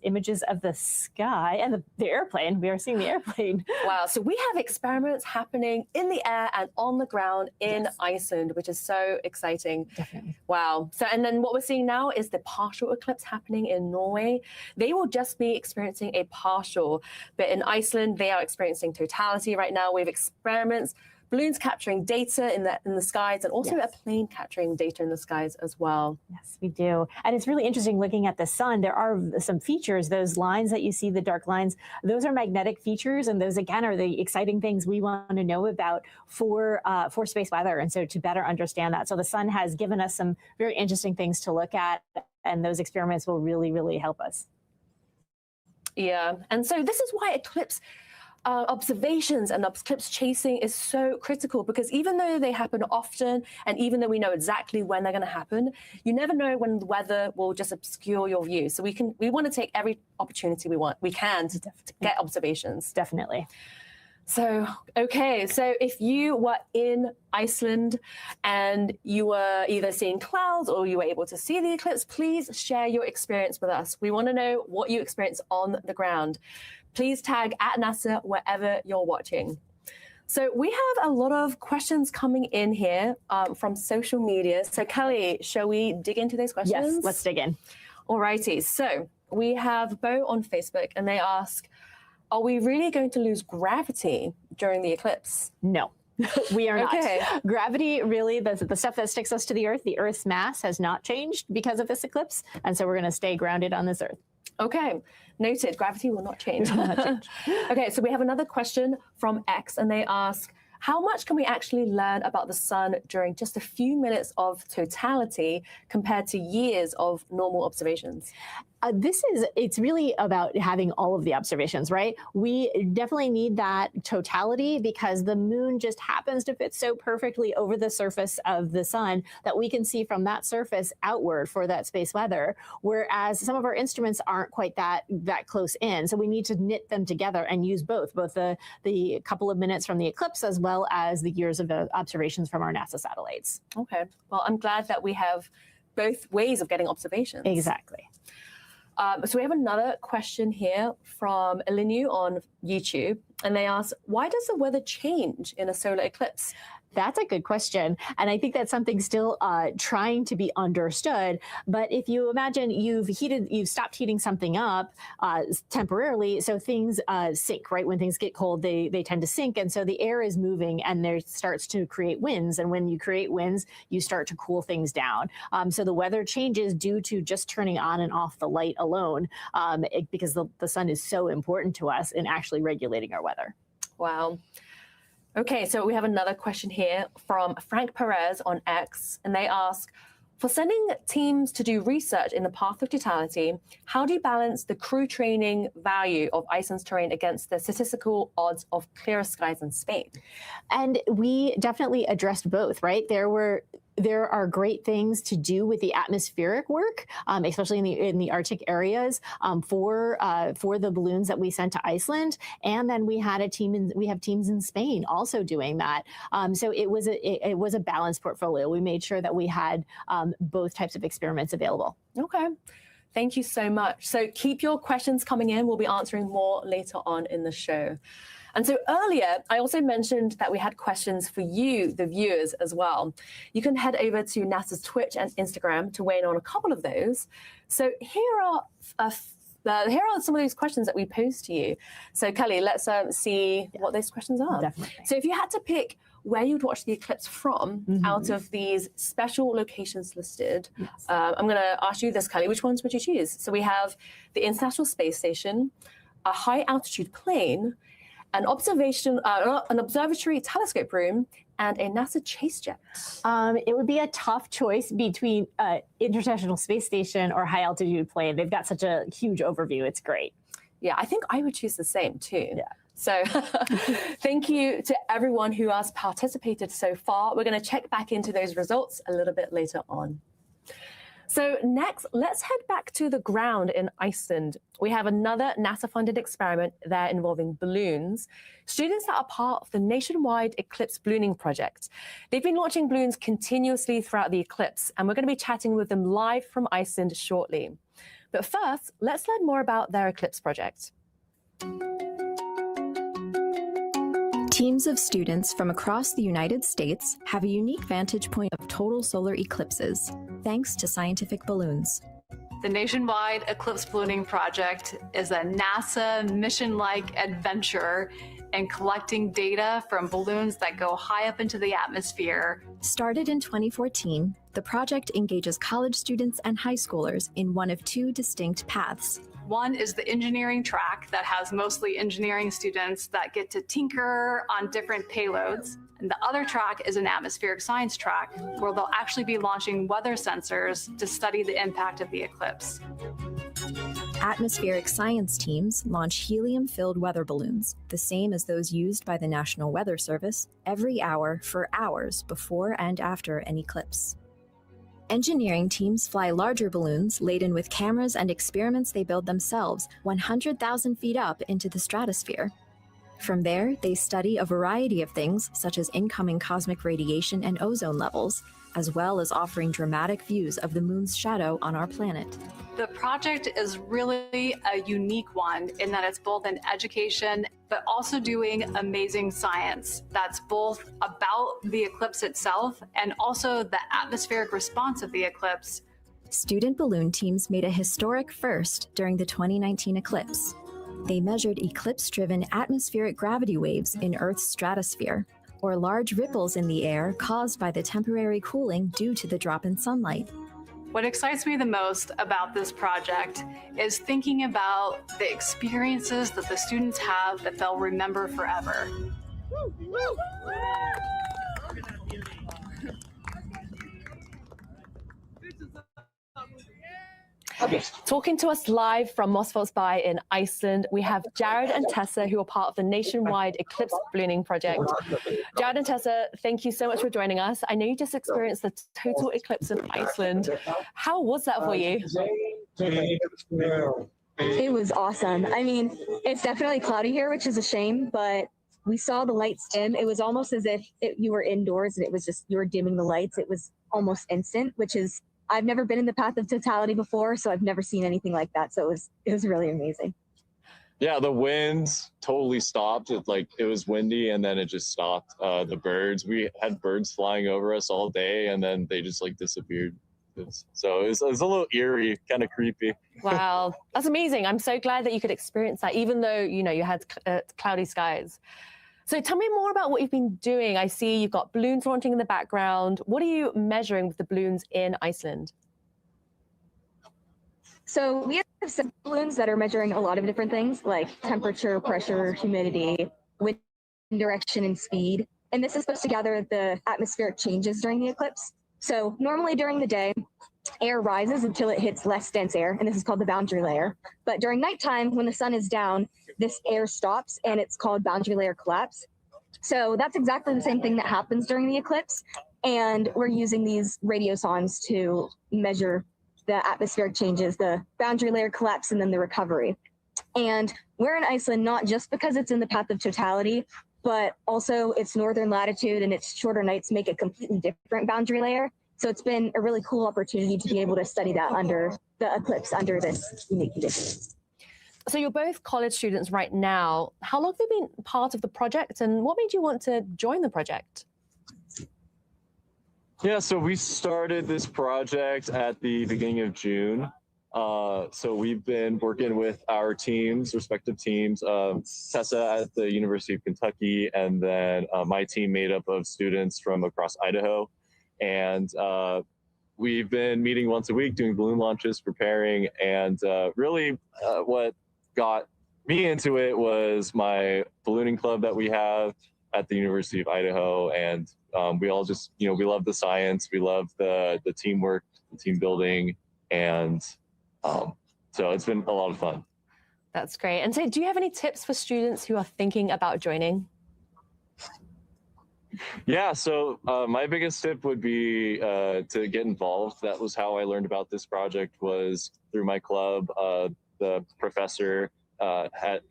images of the sky and the airplane. We are seeing the airplane. Wow, so we have experiments happening in the air and on the ground in Iceland, which is so exciting. Definitely. Wow. So, and then what we're seeing now is the partial eclipse happening in Norway. They will just be experiencing a partial, but in Iceland, they are experiencing totality right now. We have experiments, balloons capturing data in the skies, and also a plane capturing data in the skies as well. Yes, we do. And it's really interesting looking at the sun. There are some features, those lines that you see, the dark lines, those are magnetic features. And those, again, are the exciting things we want to know about for space weather. And so to better understand that. So the sun has given us some very interesting things to look at, and those experiments will really, really help us. Yeah. And so this is why eclipse observations and eclipse chasing is so critical, because even though they happen often and even though we know exactly when they're going to happen, you never know when the weather will just obscure your view. So we want to take every opportunity we can to get observations. Definitely. So, okay, so if you were in Iceland and you were either seeing clouds or you were able to see the eclipse, please share your experience with us. We want to know what you experienced on the ground. Please tag @NASA wherever you're watching. So we have a lot of questions coming in here from social media. So Kelly, shall we dig into those questions? Yes, let's dig in. All righty. So we have Bo on Facebook, and they ask, are we really going to lose gravity during the eclipse? No. We are not. Okay. Gravity, really, the stuff that sticks us to the Earth's mass has not changed because of this eclipse. And so we're going to stay grounded on this Earth. Okay, noted. Gravity will not change. Okay, so we have another question from X, and they ask, How much can we actually learn about the sun during just a few minutes of totality compared to years of normal observations? It's really about having all of the observations, right? We definitely need that totality because the moon just happens to fit so perfectly over the surface of the sun that we can see from that surface outward for that space weather, whereas some of our instruments aren't quite that close in. So we need to knit them together and use both the couple of minutes from the eclipse as well as the years of observations from our NASA satellites. Okay, well, I'm glad that we have both ways of getting observations. Exactly. So we have another question here from Elinu on YouTube, and they ask, why does the weather change in a solar eclipse? That's a good question. And I think that's something still trying to be understood. But if you imagine you've stopped heating something up temporarily, so things sink, right? When things get cold, they tend to sink. And so the air is moving and there starts to create winds. And when you create winds, you start to cool things down. So the weather changes due to just turning on and off the light alone, because the sun is so important to us in actually regulating our weather. Wow. Okay, so we have another question here from Frank Perez on X, and they ask, for sending teams to do research in the path of totality, how do you balance the crew training value of Iceland's terrain against the statistical odds of clearer skies in Spain? And we definitely addressed both, right? There are great things to do with the atmospheric work, especially in the Arctic areas, for the balloons that we sent to Iceland. And then we have teams in Spain also doing that. So it was a balanced portfolio. We made sure that we had both types of experiments available. Okay. Thank you so much. So keep your questions coming in. We'll be answering more later on in the show. And so earlier, I also mentioned that we had questions for you, the viewers, as well. You can head over to NASA's Twitch and Instagram to weigh in on a couple of those. So here are some of these questions that we posed to you. So Kelly, let's see what those questions are. Definitely. So if you had to pick where you'd watch the eclipse from out of these special locations listed, yes. I'm going to ask you this, Kelly. Which ones would you choose? So we have the International Space Station, a high-altitude plane, an observatory telescope room, and a NASA chase jet. It would be a tough choice between International Space Station or high altitude plane. They've got such a huge overview. It's great. Yeah, I think I would choose the same too. Yeah. So thank you to everyone who has participated so far. We're going to check back into those results a little bit later on. So next, let's head back to the ground in Iceland. We have another NASA-funded experiment there involving balloons. Students that are part of the nationwide Eclipse ballooning project. They've been launching balloons continuously throughout the eclipse, and we're going to be chatting with them live from Iceland shortly. But first, let's learn more about their Eclipse project. Teams of students from across the United States have a unique vantage point of total solar eclipses, thanks to scientific balloons. The Nationwide Eclipse Ballooning Project is a NASA mission-like adventure in collecting data from balloons that go high up into the atmosphere. Started in 2014, the project engages college students and high schoolers in one of two distinct paths. One is the engineering track that has mostly engineering students that get to tinker on different payloads. And the other track is an atmospheric science track where they'll actually be launching weather sensors to study the impact of the eclipse. Atmospheric science teams launch helium-filled weather balloons, the same as those used by the National Weather Service, every hour for hours before and after an eclipse. Engineering teams fly larger balloons laden with cameras and experiments they build themselves 100,000 feet up into the stratosphere. From there, they study a variety of things such as incoming cosmic radiation and ozone levels, as well as offering dramatic views of the moon's shadow on our planet. The project is really a unique one in that it's both an education, but also doing amazing science that's both about the eclipse itself and also the atmospheric response of the eclipse. Student balloon teams made a historic first during the 2019 eclipse. They measured eclipse-driven atmospheric gravity waves in Earth's stratosphere, or large ripples in the air caused by the temporary cooling due to the drop in sunlight. What excites me the most about this project is thinking about the experiences that the students have that they'll remember forever. Talking to us live from Mosfellsbæ in Iceland, we have Jared and Tessa, who are part of the nationwide Eclipse ballooning project. Jared and Tessa, thank you so much for joining us. I know you just experienced the total eclipse in Iceland. How was that for you? It was awesome. I mean, it's definitely cloudy here, which is a shame, but we saw the lights dim. It was almost as if you were indoors and it was just, you were dimming the lights. It was almost instant, which is, I've never been in the path of totality before, so I've never seen anything like that. So it was really amazing. Yeah, the wind totally stopped. It was windy and then it just stopped. The birds, we had birds flying over us all day and then they just disappeared. So it was a little eerie, kind of creepy. Wow, that's amazing. I'm so glad that you could experience that, even though, you had cloudy skies. So tell me more about what you've been doing. I see you've got balloons launching in the background. What are you measuring with the balloons in Iceland? So we have some balloons that are measuring a lot of different things like temperature, pressure, humidity, wind direction, and speed. And this is supposed to gather the atmospheric changes during the eclipse. So normally during the day, air rises until it hits less dense air, and this is called the boundary layer. But during nighttime, when the sun is down, this air stops, and it's called boundary layer collapse. So that's exactly the same thing that happens during the eclipse, and we're using these radiosondes to measure the atmospheric changes, the boundary layer collapse, and then the recovery. And we're in Iceland not just because it's in the path of totality, but also its northern latitude and its shorter nights make a completely different boundary layer. So it's been a really cool opportunity to be able to study that under the eclipse, under this unique conditions. So you're both college students right now. How long have you been part of the project, and what made you want to join the project? Yeah, so we started this project at the beginning of June. So we've been working with our teams, respective teams, Tessa at the University of Kentucky, and then my team made up of students from across Idaho. And we've been meeting once a week, doing balloon launches, preparing, and really what got me into it was my ballooning club that we have at the University of Idaho. And we all just, we love the science, we love the teamwork, the team building, and so it's been a lot of fun. That's great. And so do you have any tips for students who are thinking about joining? Yeah, so my biggest tip would be to get involved. That was how I learned about this project, was through my club. The professor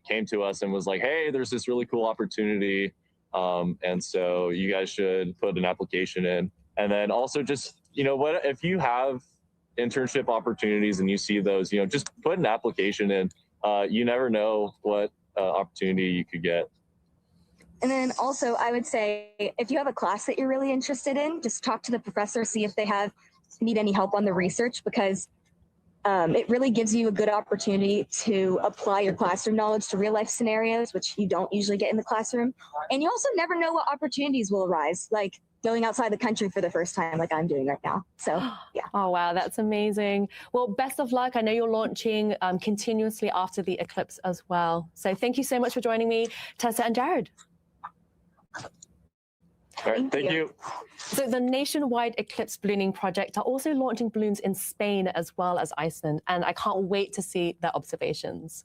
came to us and was like, hey, there's this really cool opportunity. And so you guys should put an application in. And then also just, what if you have internship opportunities and you see those, just put an application in. You never know what opportunity you could get. And then also I would say, if you have a class that you're really interested in, just talk to the professor, see if they need any help on the research, because it really gives you a good opportunity to apply your classroom knowledge to real life scenarios, which you don't usually get in the classroom. And you also never know what opportunities will arise, like going outside the country for the first time, like I'm doing right now. So, yeah. Oh, wow, that's amazing. Well, best of luck. I know you're launching continuously after the eclipse as well. So thank you so much for joining me, Tessa and Jared. All right, thank you. So the nationwide Eclipse ballooning project are also launching balloons in Spain as well as Iceland, and I can't wait to see their observations.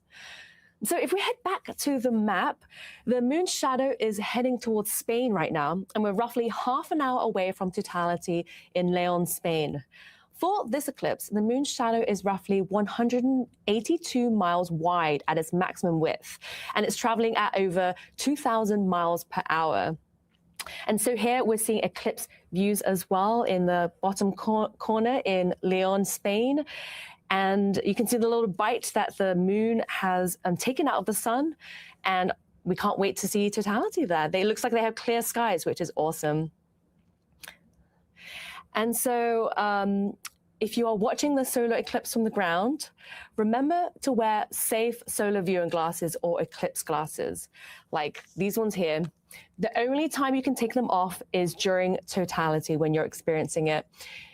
So if we head back to the map, the moon's shadow is heading towards Spain right now, and we're roughly half an hour away from totality in León, Spain. For this eclipse, the moon's shadow is roughly 182 miles wide at its maximum width, and it's traveling at over 2,000 miles per hour. And so here we're seeing eclipse views as well in the bottom corner in León, Spain. And you can see the little bite that the moon has taken out of the sun. And we can't wait to see totality there. It looks like they have clear skies, which is awesome. And so if you are watching the solar eclipse from the ground, remember to wear safe solar viewing glasses or eclipse glasses, like these ones here. The only time you can take them off is during totality when you're experiencing it.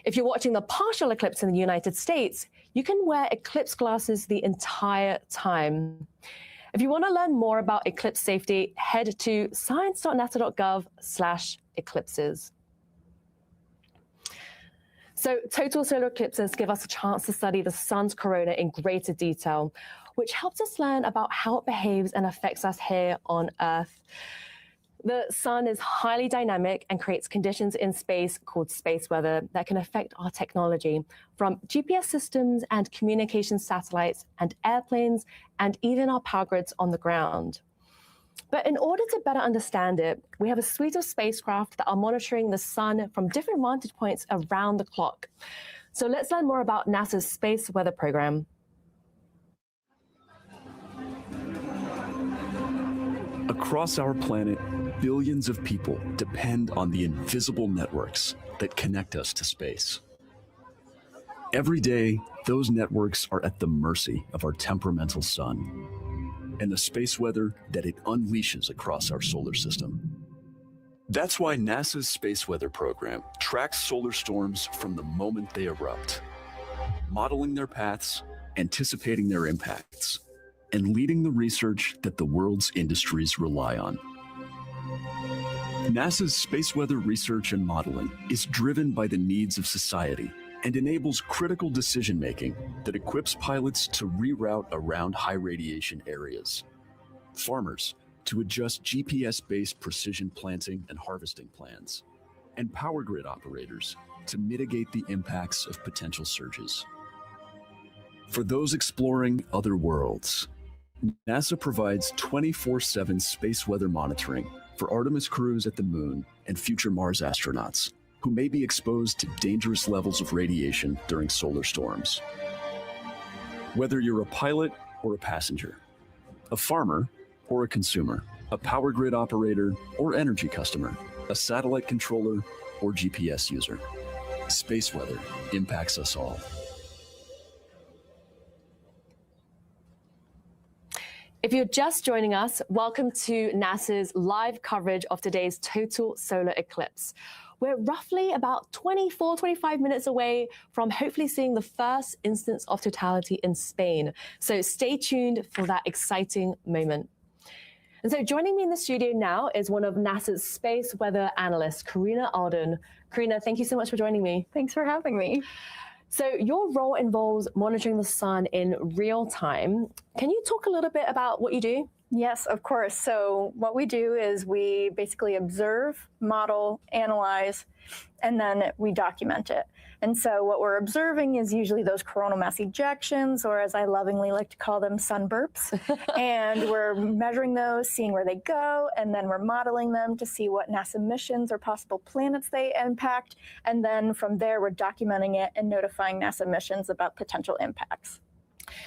If you're watching the partial eclipse in the United States, you can wear eclipse glasses the entire time. If you want to learn more about eclipse safety, head to science.nasa.gov/eclipses. So total solar eclipses give us a chance to study the sun's corona in greater detail, which helps us learn about how it behaves and affects us here on Earth. The sun is highly dynamic and creates conditions in space called space weather that can affect our technology, from GPS systems and communication satellites and airplanes, and even our power grids on the ground. But in order to better understand it, we have a suite of spacecraft that are monitoring the sun from different vantage points around the clock. So let's learn more about NASA's space weather program. Across our planet, billions of people depend on the invisible networks that connect us to space. Every day, those networks are at the mercy of our temperamental sun and the space weather that it unleashes across our solar system. That's why NASA's space weather program tracks solar storms from the moment they erupt, modeling their paths, anticipating their impacts, and leading the research that the world's industries rely on. NASA's space weather research and modeling is driven by the needs of society and enables critical decision-making that equips pilots to reroute around high radiation areas, farmers to adjust GPS-based precision planting and harvesting plans, and power grid operators to mitigate the impacts of potential surges. For those exploring other worlds, NASA provides 24/7 space weather monitoring for Artemis crews at the Moon and future Mars astronauts who may be exposed to dangerous levels of radiation during solar storms. Whether you're a pilot or a passenger, a farmer or a consumer, a power grid operator or energy customer, a satellite controller or GPS user, space weather impacts us all. If you're just joining us, welcome to NASA's live coverage of today's total solar eclipse. We're roughly about 25 minutes away from hopefully seeing the first instance of totality in Spain. So stay tuned for that exciting moment. And so joining me in the studio now is one of NASA's space weather analysts, Karina Alden. Karina, thank you so much for joining me. Thanks for having me. So your role involves monitoring the sun in real time. Can you talk a little bit about what you do? Yes, of course. So what we do is we basically observe, model, analyze, and then we document it. And so what we're observing is usually those coronal mass ejections, or as I lovingly like to call them, sun burps. And we're measuring those, seeing where they go, and then we're modeling them to see what NASA missions or possible planets they impact. And then from there, we're documenting it and notifying NASA missions about potential impacts.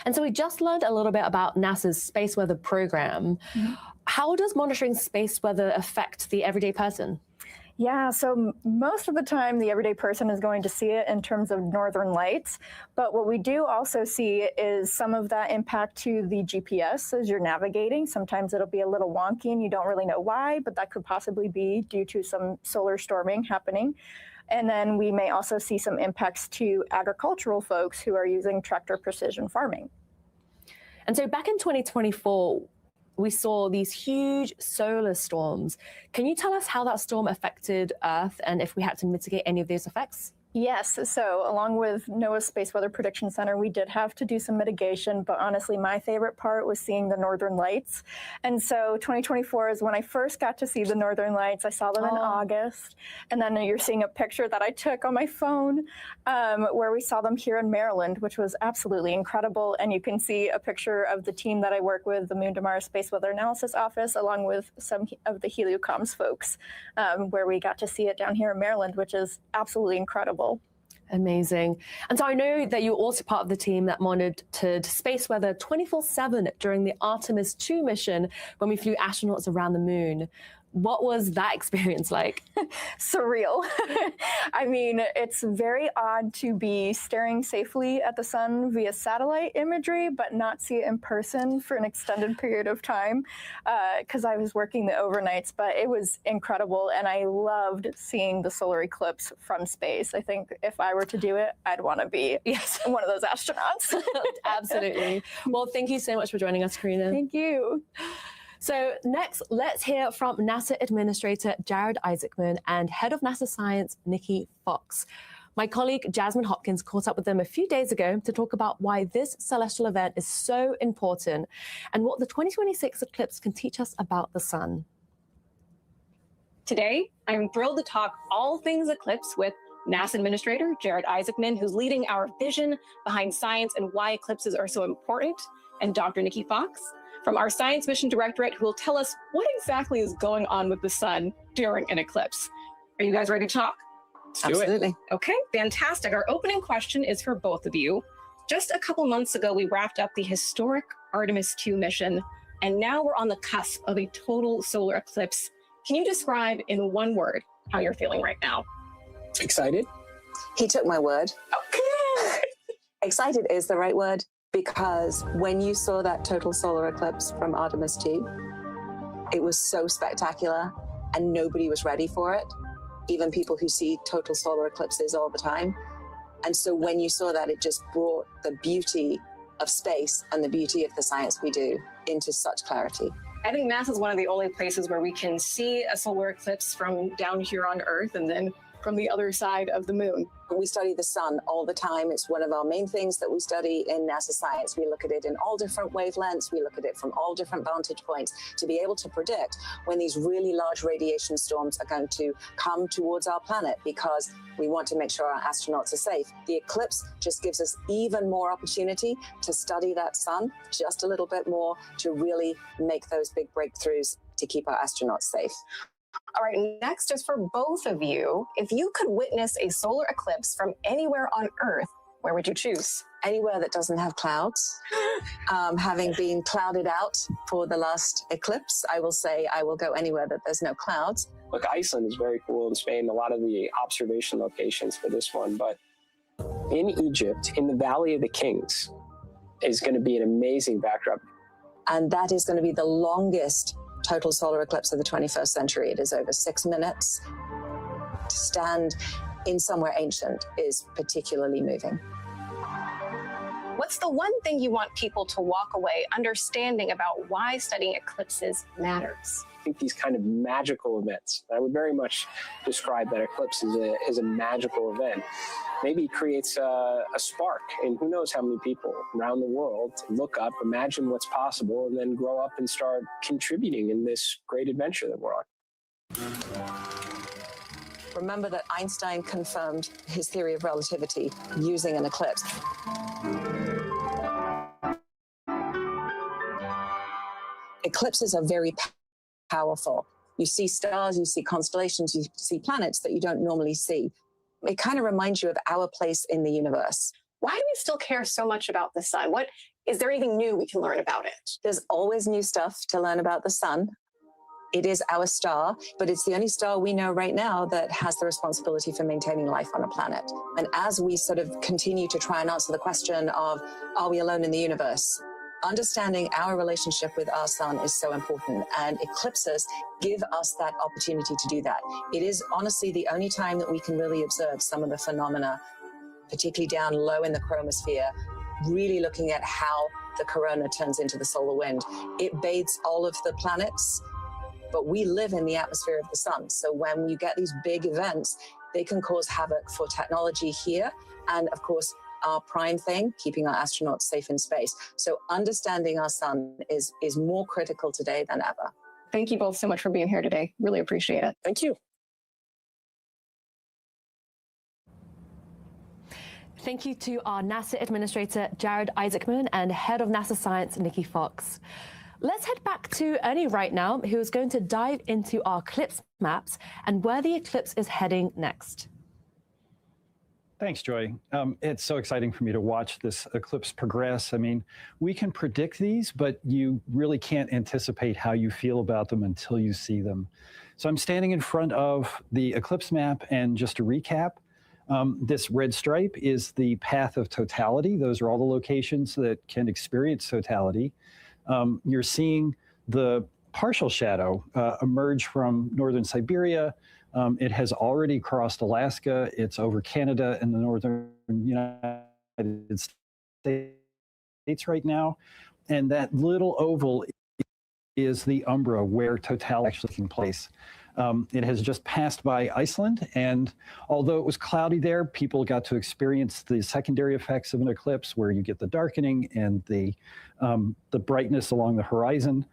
And so we just learned a little bit about NASA's space weather program. Mm-hmm. How does monitoring space weather affect the everyday person? Yeah, so most of the time, the everyday person is going to see it in terms of northern lights. But what we do also see is some of that impact to the GPS as you're navigating. Sometimes it'll be a little wonky and you don't really know why, but that could possibly be due to some solar storming happening. And then we may also see some impacts to agricultural folks who are using tractor precision farming. And so back in 2024, we saw these huge solar storms. Can you tell us how that storm affected Earth and if we had to mitigate any of those effects? Yes, so along with NOAA's Space Weather Prediction Center, we did have to do some mitigation, but honestly, my favorite part was seeing the northern lights. And so 2024 is when I first got to see the northern lights. I saw them in August, and then you're seeing a picture that I took on my phone where we saw them here in Maryland, which was absolutely incredible. And you can see a picture of the team that I work with, the Moon to Mars Space Weather Analysis Office, along with some of the Heliocomms folks, where we got to see it down here in Maryland, which is absolutely incredible. Amazing. And so I know that you're also part of the team that monitored space weather 24/7 during the Artemis II mission when we flew astronauts around the moon. What was that experience like? Surreal. I mean, it's very odd to be staring safely at the sun via satellite imagery, but not see it in person for an extended period of time, because I was working the overnights, but it was incredible, and I loved seeing the solar eclipse from space. I think if I were to do it, I'd want to be one of those astronauts. Absolutely. Well, thank you so much for joining us, Karina. Thank you. So next, let's hear from NASA Administrator Jared Isaacman and Head of NASA Science, Nikki Fox. My colleague Jasmine Hopkins caught up with them a few days ago to talk about why this celestial event is so important and what the 2026 eclipse can teach us about the sun. Today, I'm thrilled to talk all things eclipse with NASA Administrator Jared Isaacman, who's leading our vision behind science and why eclipses are so important, and Dr. Nikki Fox from our Science Mission Directorate, who will tell us what exactly is going on with the sun during an eclipse. Are you guys ready to talk? Absolutely. Okay, fantastic. Our opening question is for both of you. Just a couple months ago, we wrapped up the historic Artemis II mission, and now we're on the cusp of a total solar eclipse. Can you describe in one word how you're feeling right now? Excited? He took my word. Okay. Excited is the right word, because when you saw that total solar eclipse from Artemis II, it was so spectacular and nobody was ready for it, even people who see total solar eclipses all the time. And so when you saw that, it just brought the beauty of space and the beauty of the science we do into such clarity. I think NASA is one of the only places where we can see a solar eclipse from down here on Earth and then from the other side of the moon. We study the sun all the time. It's one of our main things that we study in NASA science. We look at it in all different wavelengths. We look at it from all different vantage points to be able to predict when these really large radiation storms are going to come towards our planet, because we want to make sure our astronauts are safe. The eclipse just gives us even more opportunity to study that sun just a little bit more, to really make those big breakthroughs to keep our astronauts safe. All right, next is for both of you. If you could witness a solar eclipse from anywhere on Earth, where would you choose? Anywhere that doesn't have clouds. Having been clouded out for the last eclipse, I will say I will go anywhere that there's no clouds. Look, Iceland is very cool in Spain, a lot of the observation locations for this one, but in Egypt, in the Valley of the Kings, is going to be an amazing backdrop. And that is going to be the longest total solar eclipse of the 21st century. It is over 6 minutes. To stand in somewhere ancient is particularly moving. What's the one thing you want people to walk away understanding about why studying eclipses matters? I think these kind of magical events, I would very much describe that eclipse as a magical event. Maybe it creates a spark in who knows how many people around the world to look up, imagine what's possible, and then grow up and start contributing in this great adventure that we're on. Remember that Einstein confirmed his theory of relativity using an eclipse. Eclipses are very powerful. You see stars, you see constellations, you see planets that you don't normally see. It kind of reminds you of our place in the universe. Why do we still care so much about the sun? Is there anything new we can learn about it? There's always new stuff to learn about the sun. It is our star, but it's the only star we know right now that has the responsibility for maintaining life on a planet. And as we sort of continue to try and answer the question of, are we alone in the universe? Understanding our relationship with our sun is so important, and eclipses give us that opportunity to do that. It is honestly the only time that we can really observe some of the phenomena, particularly down low in the chromosphere, really looking at how the corona turns into the solar wind. It bathes all of the planets, but we live in the atmosphere of the sun. So when you get these big events, they can cause havoc for technology here, and of course, our prime thing, keeping our astronauts safe in space. So understanding our sun is more critical today than ever. Thank you both so much for being here today. Really appreciate it. Thank you. Thank you to our NASA Administrator, Jared Isaacman, and Head of NASA Science, Nikki Fox. Let's head back to Ernie right now, who is going to dive into our eclipse maps and where the eclipse is heading next. Thanks, Joy. It's so exciting for me to watch this eclipse progress. I mean, we can predict these, but you really can't anticipate how you feel about them until you see them. So I'm standing in front of the eclipse map, and just to recap, this red stripe is the path of totality. Those are all the locations that can experience totality. You're seeing the partial shadow emerge from northern Siberia. It has already crossed Alaska. It's over Canada and the northern United States right now. And that little oval is the umbra where totality actually taking place. It has just passed by Iceland, and although it was cloudy there, people got to experience the secondary effects of an eclipse where you get the darkening and the brightness along the horizon.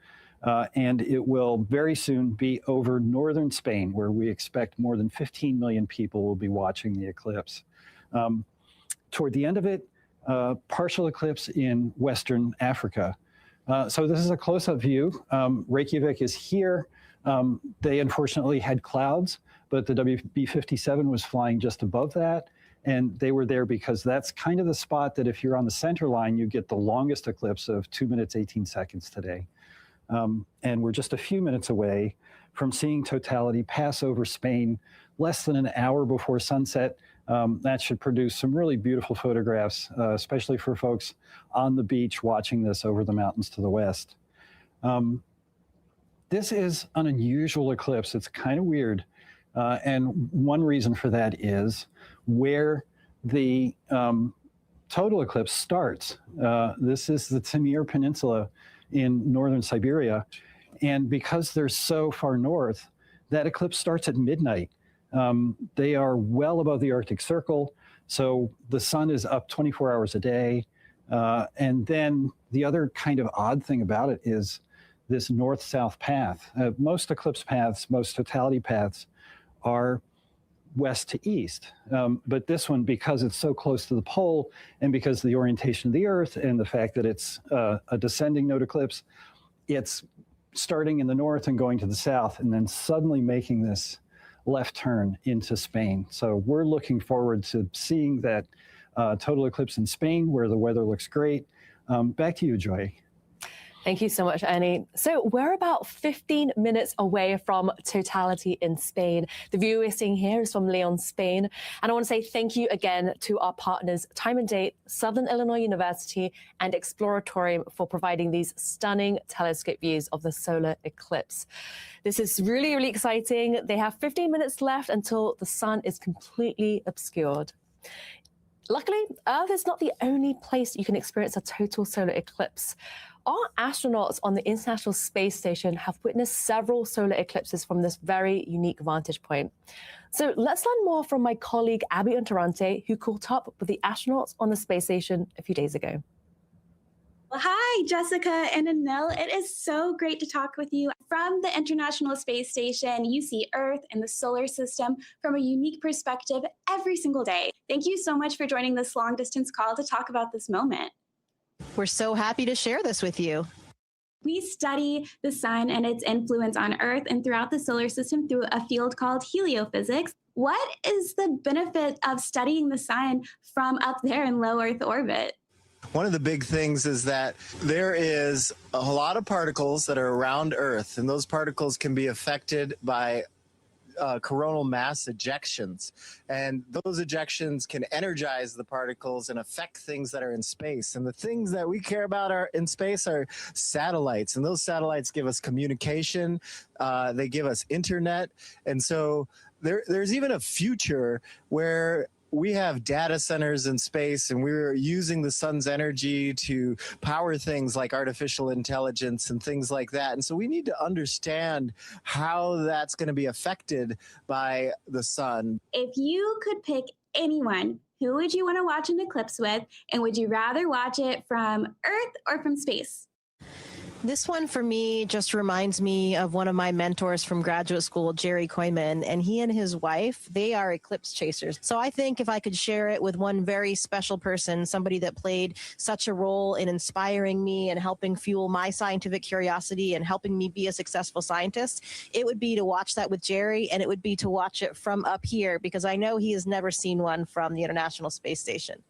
And it will very soon be over northern Spain, where we expect more than 15 million people will be watching the eclipse. Toward the end of it, partial eclipse in Western Africa. So this is a close-up view. Reykjavik is here. They unfortunately had clouds, but the WB-57 was flying just above that. And they were there because that's kind of the spot that if you're on the center line, you get the longest eclipse of 2 minutes, 18 seconds today. And we're just a few minutes away from seeing totality pass over Spain less than an hour before sunset. That should produce some really beautiful photographs, especially for folks on the beach watching this over the mountains to the west. This is an unusual eclipse. It's kind of weird. And one reason for that is where the total eclipse starts. This is the Timir Peninsula in northern Siberia. And because they're so far north, that eclipse starts at midnight. They are well above the Arctic Circle, so the sun is up 24 hours a day. And then the other kind of odd thing about it is this north-south path. Most eclipse paths, most totality paths are west to east. But this one, because it's so close to the pole and because of the orientation of the Earth and the fact that it's a descending node eclipse, it's starting in the north and going to the south and then suddenly making this left turn into Spain. So we're looking forward to seeing that total eclipse in Spain where the weather looks great. Back to you, Joy. Thank you so much, Ernie. So we're about 15 minutes away from totality in Spain. The view we're seeing here is from Leon, Spain. And I want to say thank you again to our partners, Time and Date, Southern Illinois University, and Exploratorium for providing these stunning telescope views of the solar eclipse. This is really, really exciting. They have 15 minutes left until the sun is completely obscured. Luckily, Earth is not the only place you can experience a total solar eclipse. Our astronauts on the International Space Station have witnessed several solar eclipses from this very unique vantage point. So let's learn more from my colleague, Abby Unterante, who caught up with the astronauts on the space station a few days ago. Well, hi, Jessica and Anil. It is so great to talk with you. From the International Space Station, you see Earth and the solar system from a unique perspective every single day. Thank you so much for joining this long-distance call to talk about this moment. We're so happy to share this with you. We study the sun and its influence on Earth and throughout the solar system through a field called heliophysics. What is the benefit of studying the sun from up there in low Earth orbit? One of the big things is that there is a lot of particles that are around Earth, and those particles can be affected by coronal mass ejections. And those ejections can energize the particles and affect things that are in space. And the things that we care about in space are satellites. And those satellites give us communication. They give us internet. And so there's even a future where we have data centers in space, and we're using the sun's energy to power things like artificial intelligence and things like that. And so we need to understand how that's going to be affected by the sun. If you could pick anyone, who would you want to watch an eclipse with? And would you rather watch it from Earth or from space? This one for me just reminds me of one of my mentors from graduate school, Jerry Koyman, and he and his wife, they are eclipse chasers. So I think if I could share it with one very special person, somebody that played such a role in inspiring me and helping fuel my scientific curiosity and helping me be a successful scientist, it would be to watch that with Jerry, and it would be to watch it from up here, because I know he has never seen one from the International Space Station.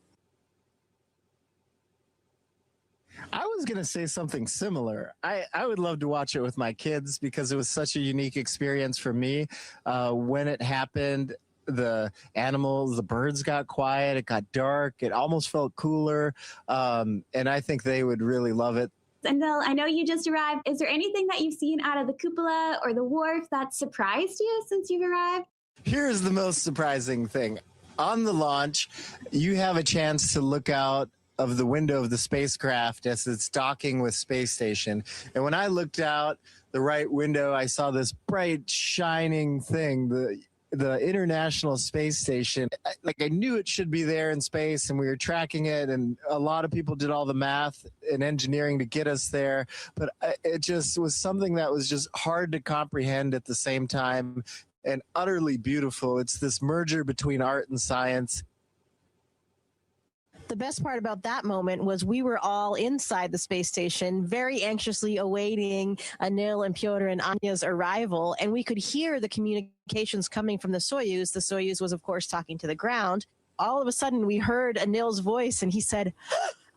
I was going to say something similar. I would love to watch it with my kids because it was such a unique experience for me. When it happened, the animals, the birds got quiet, it got dark, it almost felt cooler, and I think they would really love it. Anil, I know you just arrived. Is there anything that you've seen out of the cupola or the wharf that surprised you since you've arrived? Here's the most surprising thing. On the launch, you have a chance to look out of the window of the spacecraft as it's docking with space station. And when I looked out the right window, I saw this bright, shining thing, the International Space Station. I knew it should be there in space, and we were tracking it, and a lot of people did all the math and engineering to get us there. But it just was something that was just hard to comprehend at the same time and utterly beautiful. It's this merger between art and science. The best part about that moment was we were all inside the space station, very anxiously awaiting Anil and Pyotr and Anya's arrival, and we could hear the communications coming from the Soyuz. The Soyuz was, of course, talking to the ground. All of a sudden, we heard Anil's voice, and he said,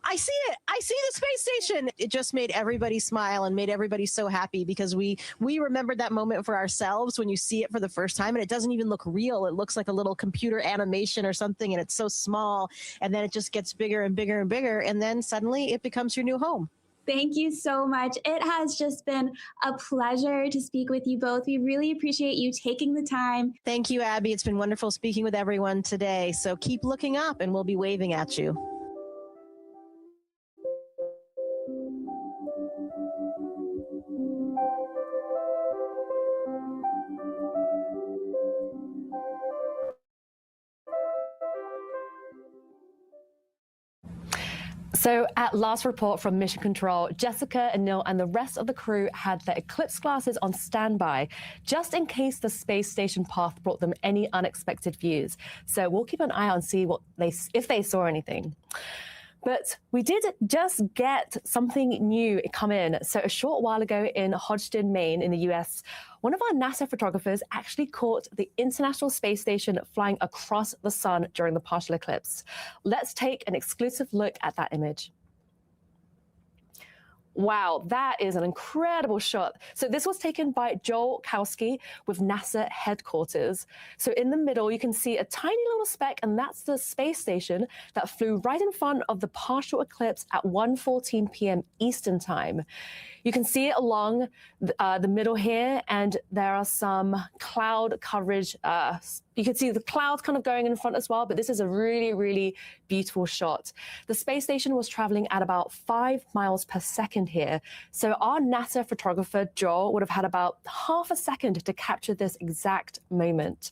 I see it. I see the space station. It just made everybody smile and made everybody so happy because we remembered that moment for ourselves when you see it for the first time, and it doesn't even look real. It looks like a little computer animation or something, and it's so small, and then it just gets bigger and bigger and bigger, and then suddenly it becomes your new home. Thank you so much. It has just been a pleasure to speak with you both. We really appreciate you taking the time. Thank you, Abby. It's been wonderful speaking with everyone today. So keep looking up, and we'll be waving at you. So at last report from Mission Control, Jessica, Anil, and the rest of the crew had their Eclipse glasses on standby, just in case the space station path brought them any unexpected views. So we'll keep an eye out and see if they saw anything. But we did just get something new come in. So a short while ago in Hodgson, Maine, in the US, one of our NASA photographers actually caught the International Space Station flying across the sun during the partial eclipse. Let's take an exclusive look at that image. Wow, that is an incredible shot. So this was taken by Joel Kowski with NASA headquarters. So in the middle, you can see a tiny little speck, and that's the space station that flew right in front of the partial eclipse at 1:14 p.m. Eastern time. You can see it along the middle here, and there are some cloud coverage. You can see the clouds kind of going in front as well, but this is a really, really beautiful shot. The space station was traveling at about 5 miles per second here. So our NASA photographer, Joel, would have had about half a second to capture this exact moment.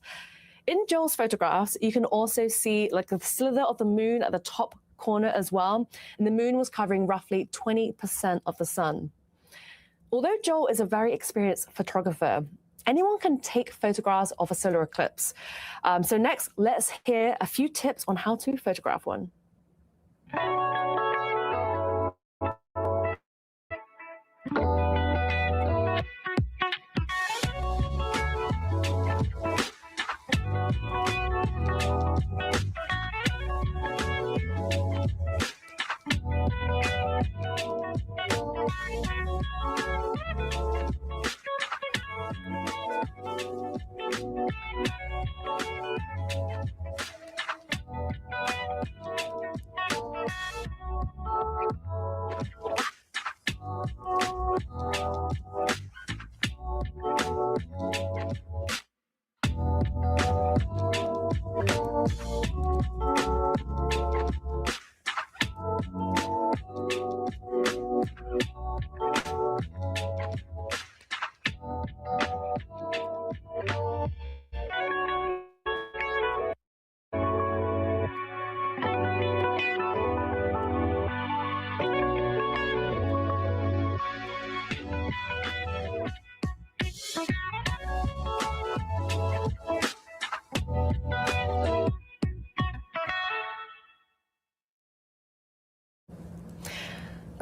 In Joel's photographs, you can also see like the slither of the moon at the top corner as well. And the moon was covering roughly 20% of the sun. Although Joel is a very experienced photographer, anyone can take photographs of a solar eclipse. So next, let's hear a few tips on how to photograph one.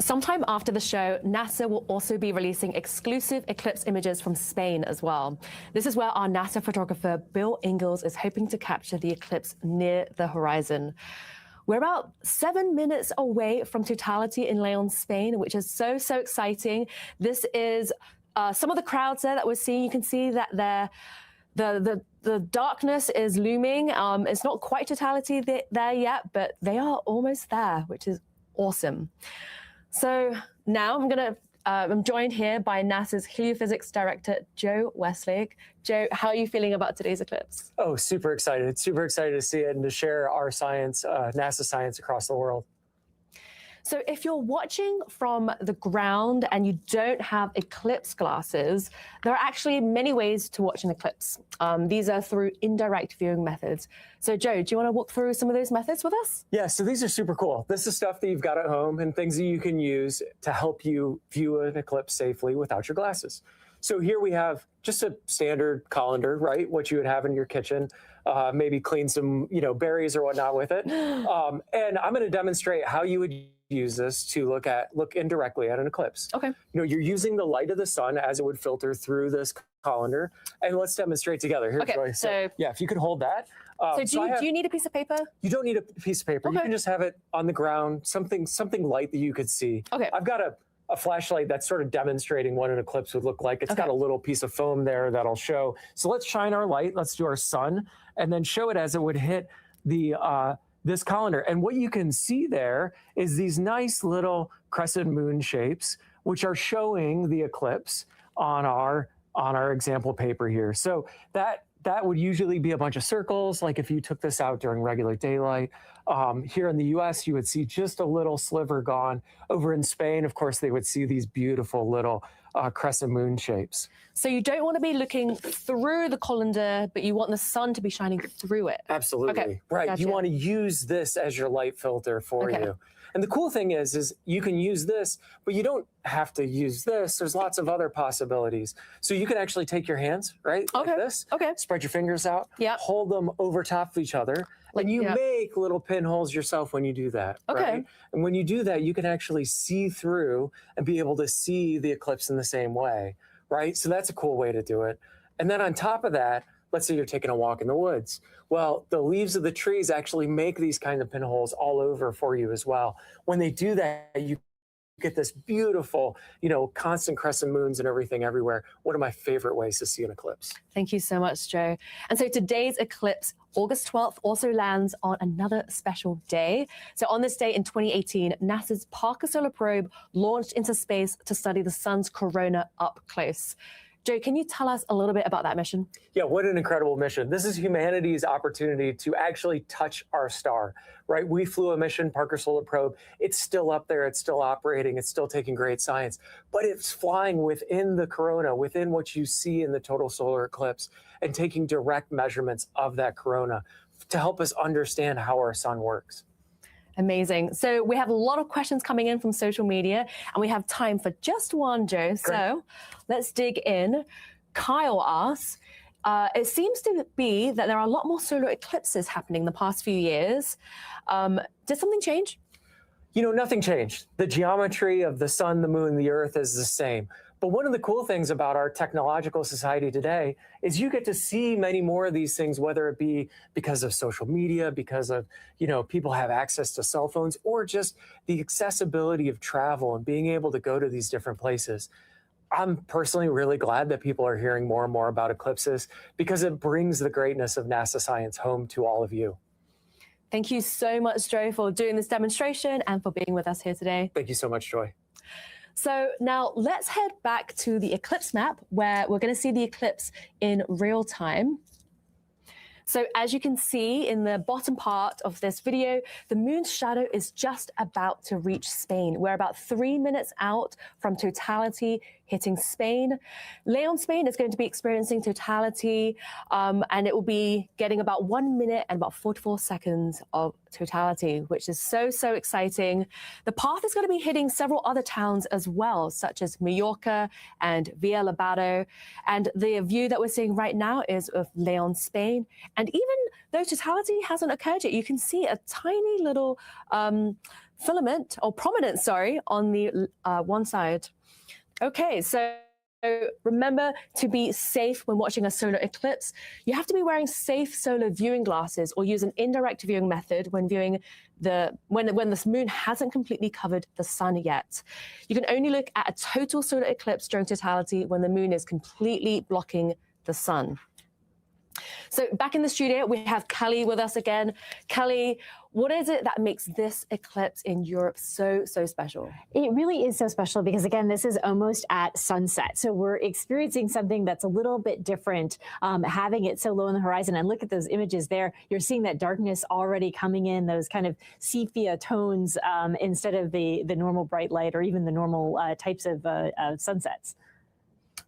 Sometime after the show, NASA will also be releasing exclusive eclipse images from Spain as well. This is where our NASA photographer, Bill Ingalls, is hoping to capture the eclipse near the horizon. We're about 7 minutes away from totality in Leon, Spain, which is so exciting. This is some of the crowds there that we're seeing. You can see that the darkness is looming. It's not quite totality there yet, but they are almost there, which is awesome. So now I'm joined here by NASA's heliophysics director, Joe Westlake. Joe, how are you feeling about today's eclipse? Oh, super excited. Super excited to see it and to share our science, NASA science across the world. So if you're watching from the ground and you don't have eclipse glasses, there are actually many ways to watch an eclipse. These are through indirect viewing methods. So Joe, do you want to walk through some of those methods with us? Yeah, so these are super cool. This is stuff that you've got at home and things that you can use to help you view an eclipse safely without your glasses. So here we have just a standard colander, right? What you would have in your kitchen. Maybe clean some, berries or whatnot with it. And I'm going to demonstrate how you would use this to look indirectly at an eclipse. Okay. You're using the light of the sun as it would filter through this colander, and let's demonstrate together. Here, okay, Joy. So yeah, if you could hold that. Do you need a piece of paper? You don't need a piece of paper. Okay. You can just have it on the ground, something light that you could see. Okay. I've got a flashlight that's sort of demonstrating what an eclipse would look like. It's got a little piece of foam there that'll show. So let's shine our light. Let's do our sun, and then show it as it would hit the this colander. And what you can see there is these nice little crescent moon shapes, which are showing the eclipse on our example paper here. So that would usually be a bunch of circles, like if you took this out during regular daylight. Here in the US, you would see just a little sliver gone. Over in Spain, of course, they would see these beautiful little crescent moon shapes. So you don't want to be looking through the colander, but you want the sun to be shining through it. Absolutely. Okay. Right. Gotcha. You want to use this as your light filter for you. And the cool thing is you can use this, but you don't have to use this. There's lots of other possibilities. So you can actually take your hands, right? Like this. Okay. Spread your fingers out. Yeah. Hold them over top of each other. And you make little pinholes yourself when you do that. Okay. Right? And when you do that, you can actually see through and be able to see the eclipse in the same way. Right? So that's a cool way to do it. And then on top of that, let's say you're taking a walk in the woods. Well, the leaves of the trees actually make these kind of pinholes all over for you as well. When they do that, you get this beautiful, constant crescent moons and everything everywhere. One of my favorite ways to see an eclipse. Thank you so much, Joe. And so today's eclipse, August 12th, also lands on another special day. So on this day in 2018, NASA's Parker Solar Probe launched into space to study the sun's corona up close. Joe, can you tell us a little bit about that mission? Yeah, what an incredible mission. This is humanity's opportunity to actually touch our star, right? We flew a mission, Parker Solar Probe. It's still up there. It's still operating. It's still taking great science. But it's flying within the corona, within what you see in the total solar eclipse, and taking direct measurements of that corona to help us understand how our sun works. Amazing. So we have a lot of questions coming in from social media, and we have time for just one, Joe. Great. So let's dig in. Kyle asks, it seems to be that there are a lot more solar eclipses happening the past few years. Did something change? Nothing changed. The geometry of the sun, the moon, the earth is the same. But one of the cool things about our technological society today is you get to see many more of these things, whether it be because of social media, because of, people have access to cell phones, or just the accessibility of travel and being able to go to these different places. I'm personally really glad that people are hearing more and more about eclipses because it brings the greatness of NASA science home to all of you. Thank you so much, Joe, for doing this demonstration and for being with us here today. Thank you so much, Joy. So now let's head back to the eclipse map where we're going to see the eclipse in real time. So as you can see in the bottom part of this video, the moon's shadow is just about to reach Spain. We're about 3 minutes out from totality hitting Spain. Leon, Spain is going to be experiencing totality, and it will be getting about 1 minute and about 44 seconds of totality, which is so exciting. The path is going to be hitting several other towns as well, such as Mallorca and Villalobado. And the view that we're seeing right now is of Leon, Spain. And even though totality hasn't occurred yet, you can see a tiny little filament or prominence, sorry, on the one side. Okay, so remember to be safe when watching a solar eclipse. You have to be wearing safe solar viewing glasses or use an indirect viewing method when viewing when this moon hasn't completely covered the sun yet. You can only look at a total solar eclipse during totality when the moon is completely blocking the sun. So back in the studio, we have Kelly with us again. Kelly, what is it that makes this eclipse in Europe so special? It really is so special because, again, this is almost at sunset. So we're experiencing something that's a little bit different, having it so low on the horizon. And look at those images there. You're seeing that darkness already coming in, those kind of sepia tones instead of the normal bright light or even the normal types of sunsets.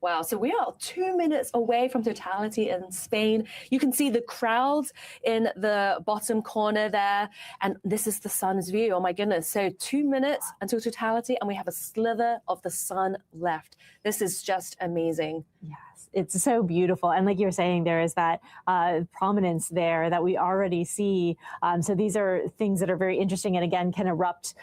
Wow, so we are 2 minutes away from totality in Spain. You can see the crowds in the bottom corner there, and this is the sun's view. Oh my goodness, so 2 minutes until totality, and we have a slither of the sun left. This is just amazing. Yes, it's so beautiful. And like you were saying, there is that prominence there that we already see. So these are things that are very interesting and, again, can erupt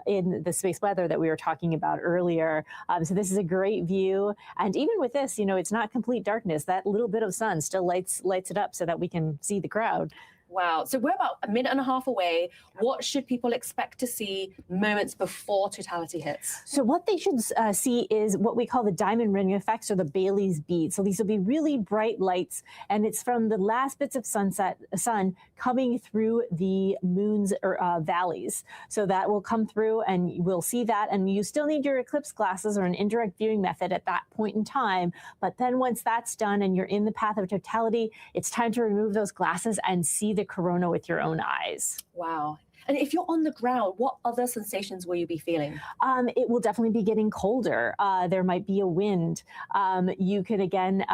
in the space weather that we were talking about earlier. So this is a great view. And even with this, you know, it's not complete darkness. That little bit of sun still lights it up so that we can see the crowd. Wow. So we're about a minute and a half away. What should people expect to see moments before totality hits? So what they should see is what we call the diamond ring effects, or the Bailey's bead. So these will be really bright lights, and it's from the last bits of sun coming through the moon's valleys. So that will come through, and we'll see that. And you still need your eclipse glasses or an indirect viewing method at that point in time. But then once that's done and you're in the path of totality, it's time to remove those glasses and see the corona with your own eyes. Wow. And if you're on the ground, what other sensations will you be feeling? It will definitely be getting colder. There might be a wind. You could, again,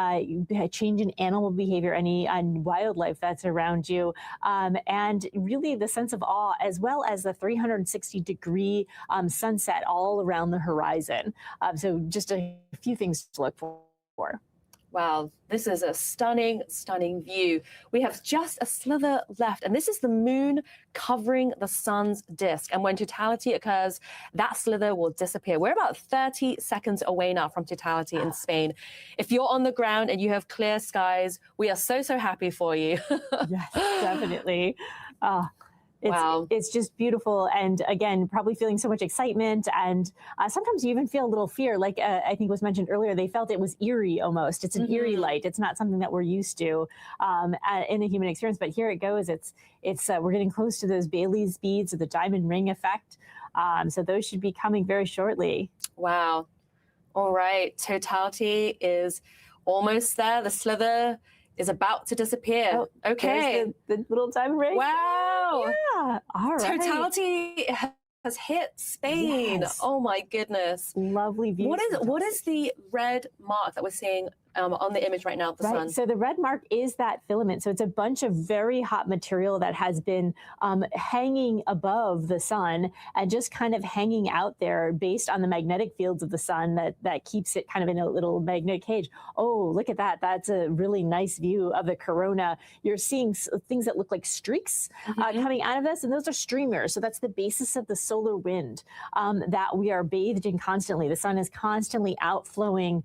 change in animal behavior, any wildlife that's around you. And really the sense of awe, as well as the 360-degree sunset all around the horizon. So just a few things to look for. Wow, this is a stunning, stunning view. We have just a slither left, and this is the moon covering the sun's disk. And when totality occurs, that slither will disappear. We're about 30 seconds away now from totality in Spain. If you're on the ground and you have clear skies, we are so happy for you. Yes, definitely. Wow. It's just beautiful. And again, probably feeling so much excitement. And sometimes you even feel a little fear. Like I think was mentioned earlier, they felt it was eerie almost. It's an eerie light. It's not something that we're used to in a human experience. But here it goes. It's we're getting close to those Bailey's beads, or the diamond ring effect. So those should be coming very shortly. Wow. All right. Totality is almost there. The slither is about to disappear. Oh, okay. The little diamond ring. Wow. Yeah. All right. Totality has hit Spain. Yes. Oh my goodness. Lovely view. What is the red mark that we're seeing on the image right now of the sun? So the red mark is that filament. So it's a bunch of very hot material that has been hanging above the sun and just kind of hanging out there based on the magnetic fields of the sun that keeps it kind of in a little magnetic cage. Oh, look at that. That's a really nice view of the corona. You're seeing things that look like streaks coming out of this, and those are streamers. So that's the basis of the solar wind that we are bathed in constantly. The sun is constantly outflowing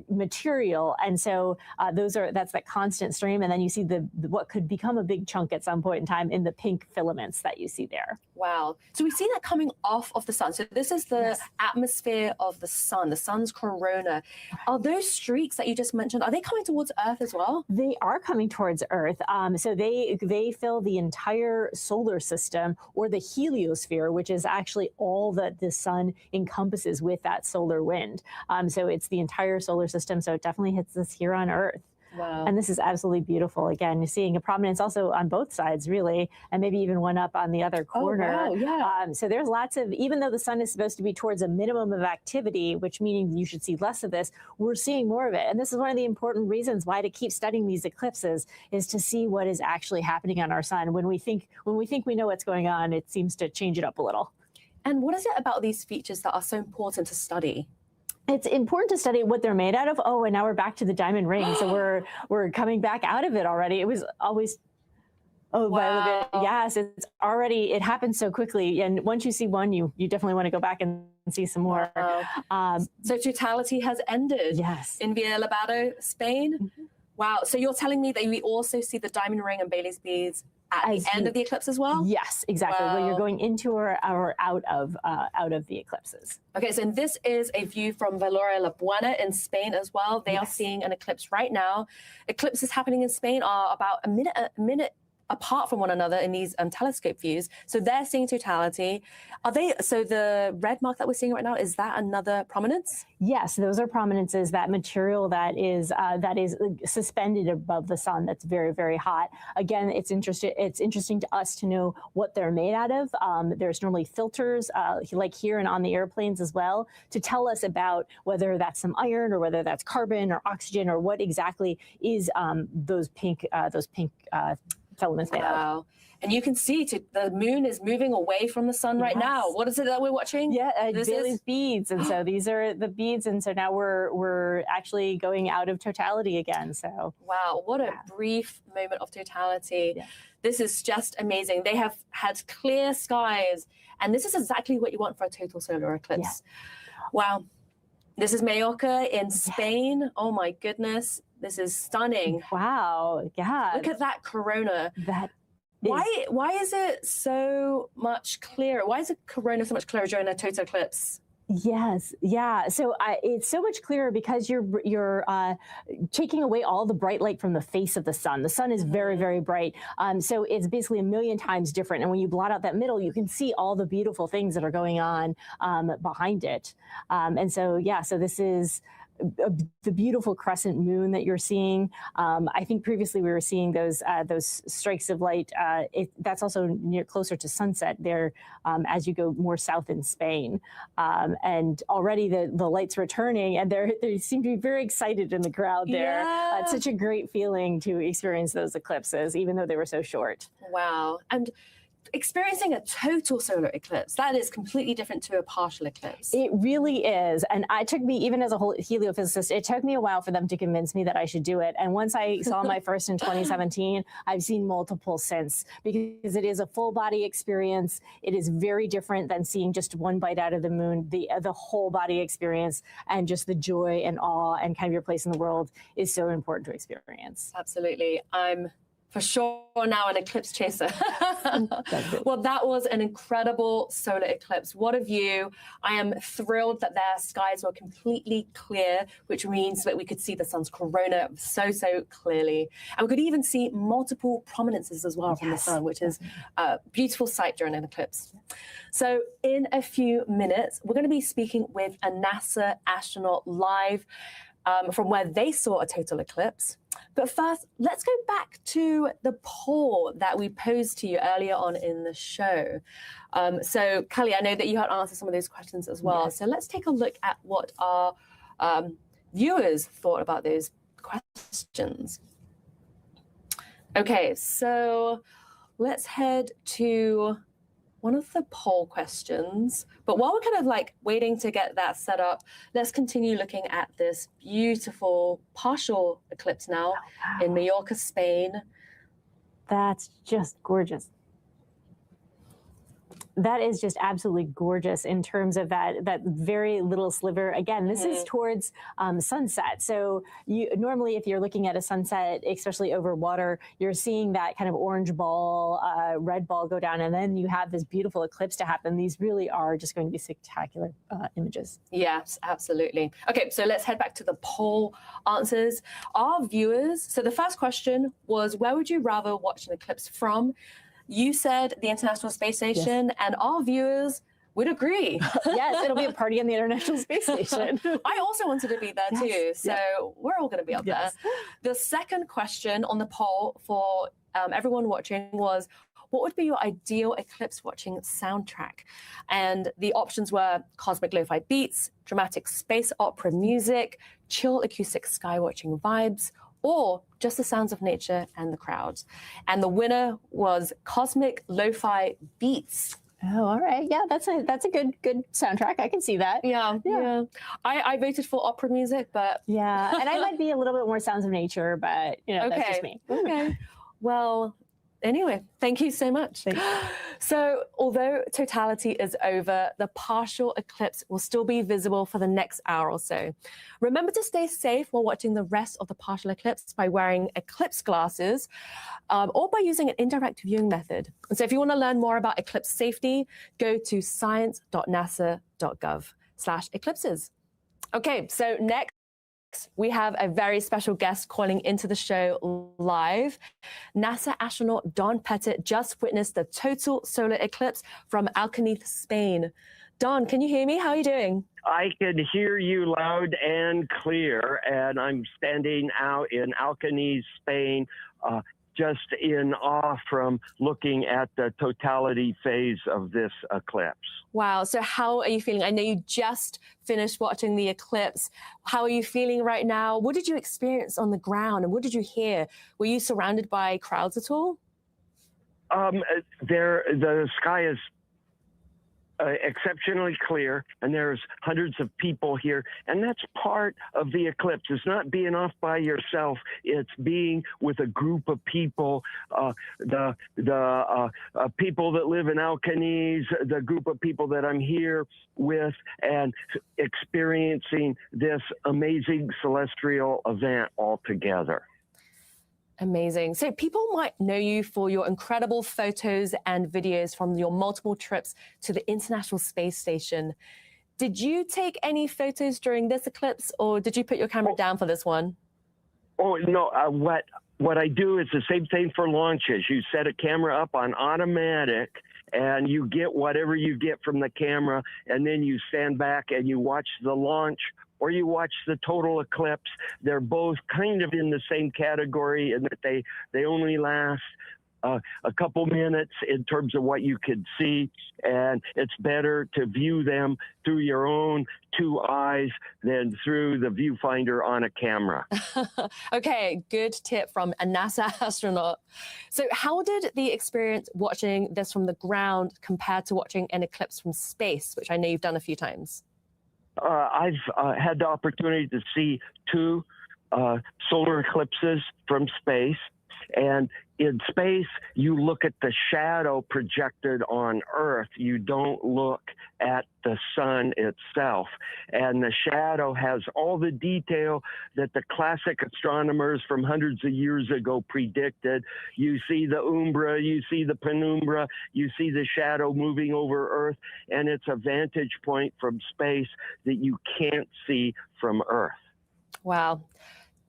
material, and so that's that constant stream, and then you see the what could become a big chunk at some point in time in the pink filaments that you see there. Wow. So we see that coming off of the sun. So this is the atmosphere of the sun's corona. Are those streaks that you just mentioned, are they coming towards Earth as well? They are coming towards Earth. So they fill the entire solar system, or the heliosphere, which is actually all that the sun encompasses with that solar wind. So it's the entire solar system. So it definitely hits us here on Earth. Wow. And this is absolutely beautiful. Again, you're seeing a prominence also on both sides, really, and maybe even one up on the other corner. Oh, wow, yeah. So there's lots of, even though the sun is supposed to be towards a minimum of activity, which meaning you should see less of this, we're seeing more of it. And this is one of the important reasons why to keep studying these eclipses is to see what is actually happening on our sun. When we think we know what's going on, it seems to change it up a little. And what is it about these features that are so important to study? It's important to study what they're made out of. Oh, and now we're back to the diamond ring. So we're coming back out of it already. It was always Oh, Wow. yes, it's already, it happens so quickly. And once you see one, you definitely want to go back and see some more. Wow. So totality has ended. Yes. In Villabado, Spain. Wow. So you're telling me that we also see the diamond ring and Bailey's beads at the end of the eclipse as well? Yes, exactly. Wow. When you're going into or out of the eclipses. Okay, so this is a view from Valoria La Buena in Spain as well. They are seeing an eclipse right now. Eclipses happening in Spain are about a minute apart from one another in these telescope views. So they're seeing totality. Are they, so the red mark that we're seeing right now, is that another prominence? Yes, those are prominences, that material that is suspended above the sun that's very, very hot. Again, it's interesting to us to know what they're made out of. There's normally filters, like here and on the airplanes as well, to tell us about whether that's some iron or whether that's carbon or oxygen or what exactly is those pink filaments made of. And you can see the moon is moving away from the sun right now. What is it that we're watching? Yeah, Bailey's beads. And so these are the beads. And so now we're actually going out of totality again. So wow, what a brief moment of totality. Yeah. This is just amazing. They have had clear skies, and this is exactly what you want for a total solar eclipse. Yeah. Wow. This is Mallorca in Spain. Yeah. Oh my goodness. This is stunning. Wow. Yeah. Look at that corona. That why is it so much clearer? Why is the corona so much clearer during a total eclipse? Yes. Yeah. So it's so much clearer because you're taking away all the bright light from the face of the sun. The sun is very, very bright. So it's basically a million times different. And when you blot out that middle, you can see all the beautiful things that are going on behind it. And so, yeah, so this is the beautiful crescent moon that you're seeing. I think previously we were seeing those strikes of light. That's also closer to sunset there as you go more south in Spain. And already the light's returning, and they seem to be very excited in the crowd there. Yeah. It's such a great feeling to experience those eclipses, even though they were so short. Wow. And experiencing a total solar eclipse, that is completely different to a partial eclipse. It really is. And it took me, even as a whole heliophysicist, it took me a while for them to convince me that I should do it. And once I saw my first in 2017, I've seen multiple since, because it is a full body experience. It is very different than seeing just one bite out of the moon. The whole body experience and just the joy and awe and kind of your place in the world is so important to experience. Absolutely. I'm for sure now an eclipse chaser. Well, that was an incredible solar eclipse. What a view. I am thrilled that their skies were completely clear, which means that we could see the sun's corona so clearly. And we could even see multiple prominences as well from the sun, which is a beautiful sight during an eclipse. So in a few minutes, we're going to be speaking with a NASA astronaut live from where they saw a total eclipse. But first, let's go back to the poll that we posed to you earlier on in the show. So, Kelly, I know that you had answered some of those questions as well. Yes. So let's take a look at what our viewers thought about those questions. Okay, so let's head to one of the poll questions. But while we're kind of like waiting to get that set up, let's continue looking at this beautiful partial eclipse now in Mallorca, Spain. That's just gorgeous. That is just absolutely gorgeous in terms of that very little sliver. Again, this is towards sunset. So normally if you're looking at a sunset, especially over water, you're seeing that kind of orange ball, red ball go down, and then you have this beautiful eclipse to happen. These really are just going to be spectacular images. Yes, absolutely. Okay, so let's head back to the poll answers. Our viewers, so the first question was, where would you rather watch an eclipse from? You said the International Space Station, and our viewers would agree. Yes, it'll be a party on the International Space Station. I also wanted to be there too, so we're all going to be up there. The second question on the poll for everyone watching was, what would be your ideal eclipse watching soundtrack? And the options were cosmic lo-fi beats, dramatic space opera music, chill acoustic sky watching vibes, or just the sounds of nature and the crowds. And the winner was cosmic lo-fi beats. Oh, all right. Yeah, that's a good soundtrack. I can see that. Yeah. I voted for opera music, but yeah, and I might be a little bit more sounds of nature, but you know, that's just me. Okay. Well, Anyway, thank you so much. So although totality is over, the partial eclipse will still be visible for the next hour or so. Remember to stay safe while watching the rest of the partial eclipse by wearing eclipse glasses or by using an indirect viewing method. And so if you want to learn more about eclipse safety, go to science.nasa.gov/eclipses. Okay, so next, we have a very special guest calling into the show live. NASA astronaut Don Pettit just witnessed the total solar eclipse from Alcañiz, Spain. Don, can you hear me? How are you doing? I can hear you loud and clear, and I'm standing out in Alcañiz, Spain, just in awe from looking at the totality phase of this eclipse. Wow. So how are you feeling? I know you just finished watching the eclipse. How are you feeling right now? What did you experience on the ground and what did you hear? Were you surrounded by crowds at all? The sky is exceptionally clear, and there's hundreds of people here, and that's part of the eclipse. It's not being off by yourself, it's being with a group of people, the people that live in Alcañiz, the group of people that I'm here with, and experiencing this amazing celestial event all together. Amazing. So people might know you for your incredible photos and videos from your multiple trips to the International Space Station. Did you take any photos during this eclipse, or did you put your camera down for this one? Oh, no. What I do is the same thing for launches. You set a camera up on automatic, and you get whatever you get from the camera, and then you stand back and you watch the launch, or you watch the total eclipse. They're both kind of in the same category in that they only last a couple minutes in terms of what you could see, and it's better to view them through your own two eyes than through the viewfinder on a camera. Okay, good tip from a NASA astronaut. So how did the experience watching this from the ground compare to watching an eclipse from space, which I know you've done a few times? I've had the opportunity to see two solar eclipses from space. And in space, you look at the shadow projected on Earth. You don't look at the sun itself. And the shadow has all the detail that the classic astronomers from hundreds of years ago predicted. You see the umbra, you see the penumbra, you see the shadow moving over Earth, and it's a vantage point from space that you can't see from Earth. Wow.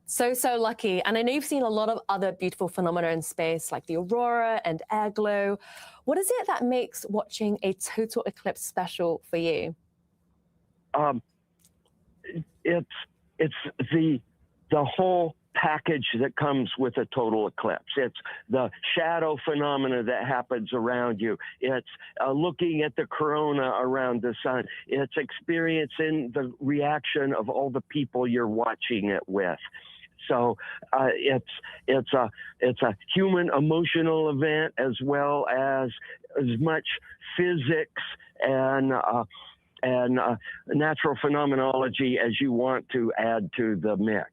So lucky. And I know you've seen a lot of other beautiful phenomena in space, like the aurora and air glow. What is it that makes watching a total eclipse special for you? It's the whole package that comes with a total eclipse. It's the shadow phenomena that happens around you. It's looking at the corona around the sun. It's experiencing the reaction of all the people you're watching it with. So it's a human emotional event, as well as much physics and natural phenomenology as you want to add to the mix.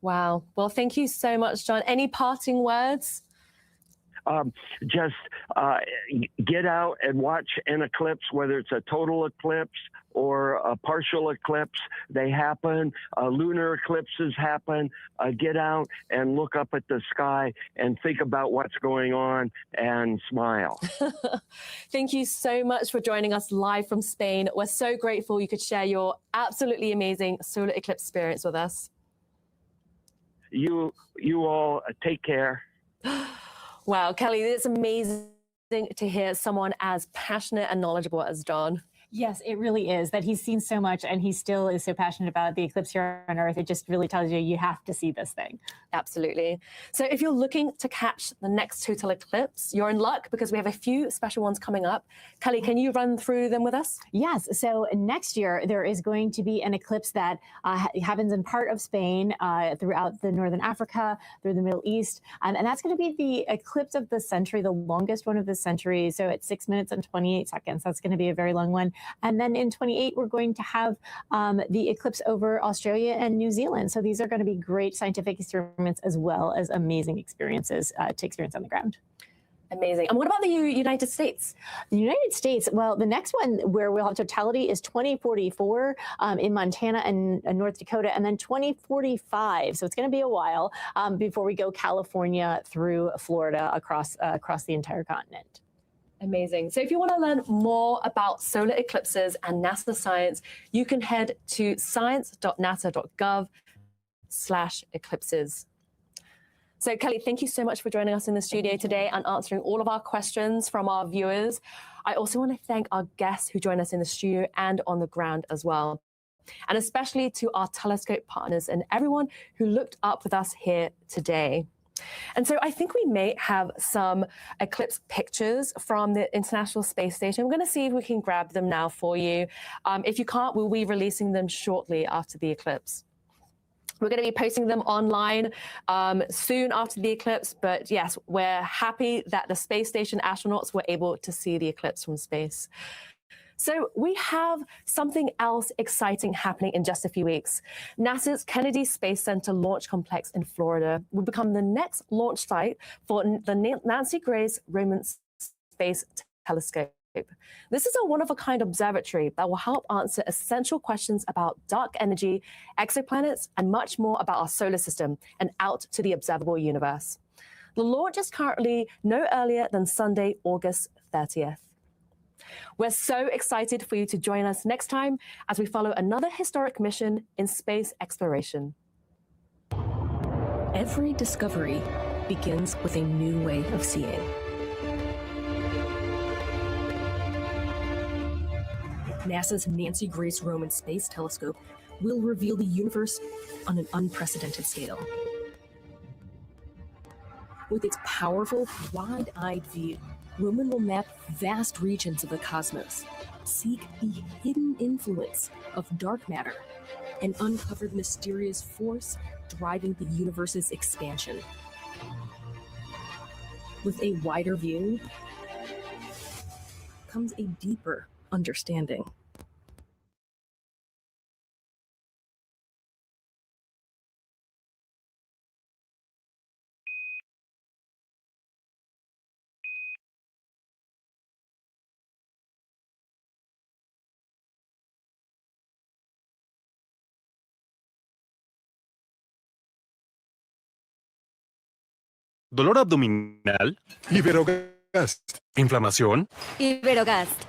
Wow. Well, thank you so much, John. Any parting words? Just get out and watch an eclipse, whether it's a total eclipse or a partial eclipse. They happen. Lunar eclipses happen. Get out and look up at the sky and think about what's going on and smile. Thank you so much for joining us live from Spain. We're so grateful you could share your absolutely amazing solar eclipse experience with us. You all take care. Wow, Kelly, it's amazing to hear someone as passionate and knowledgeable as John. Yes, it really is, that he's seen so much and he still is so passionate about the eclipse here on Earth. It just really tells you you have to see this thing. Absolutely. So if you're looking to catch the next total eclipse, you're in luck because we have a few special ones coming up. Kelly, can you run through them with us? Yes. So next year, there is going to be an eclipse that happens in part of Spain, throughout the Northern Africa, through the Middle East. And that's going to be the eclipse of the century, the longest one of the century. So it's 6 minutes and 28 seconds. That's going to be a very long one. And then in 28, we're going to have the eclipse over Australia and New Zealand. So these are going to be great scientific experiments as well as amazing experiences to experience on the ground. Amazing. And what about the United States? The United States, well, the next one where we'll have totality is 2044 in Montana and North Dakota, and then 2045. So it's going to be a while before we go California through Florida across the entire continent. Amazing. So if you want to learn more about solar eclipses and NASA science, you can head to science.nasa.gov/eclipses. So Kelly, thank you so much for joining us in the studio today and answering all of our questions from our viewers. I also want to thank our guests who joined us in the studio and on the ground as well. And especially to our telescope partners and everyone who looked up with us here today. And so I think we may have some eclipse pictures from the International Space Station. I'm going to see if we can grab them now for you. If you can't, we'll be releasing them shortly after the eclipse. We're going to be posting them online soon after the eclipse, but yes, we're happy that the space station astronauts were able to see the eclipse from space. So we have something else exciting happening in just a few weeks. NASA's Kennedy Space Center Launch Complex in Florida will become the next launch site for the Nancy Grace Roman Space Telescope. This is a one-of-a-kind observatory that will help answer essential questions about dark energy, exoplanets, and much more about our solar system and out to the observable universe. The launch is currently no earlier than Sunday, August 30th. We're so excited for you to join us next time as we follow another historic mission in space exploration. Every discovery begins with a new way of seeing. NASA's Nancy Grace Roman Space Telescope will reveal the universe on an unprecedented scale. With its powerful, wide-eyed view, Roman will map vast regions of the cosmos, seek the hidden influence of dark matter, and uncover the mysterious force driving the universe's expansion. With a wider view comes a deeper understanding. Dolor abdominal. Iberogast. Inflamación. Iberogast.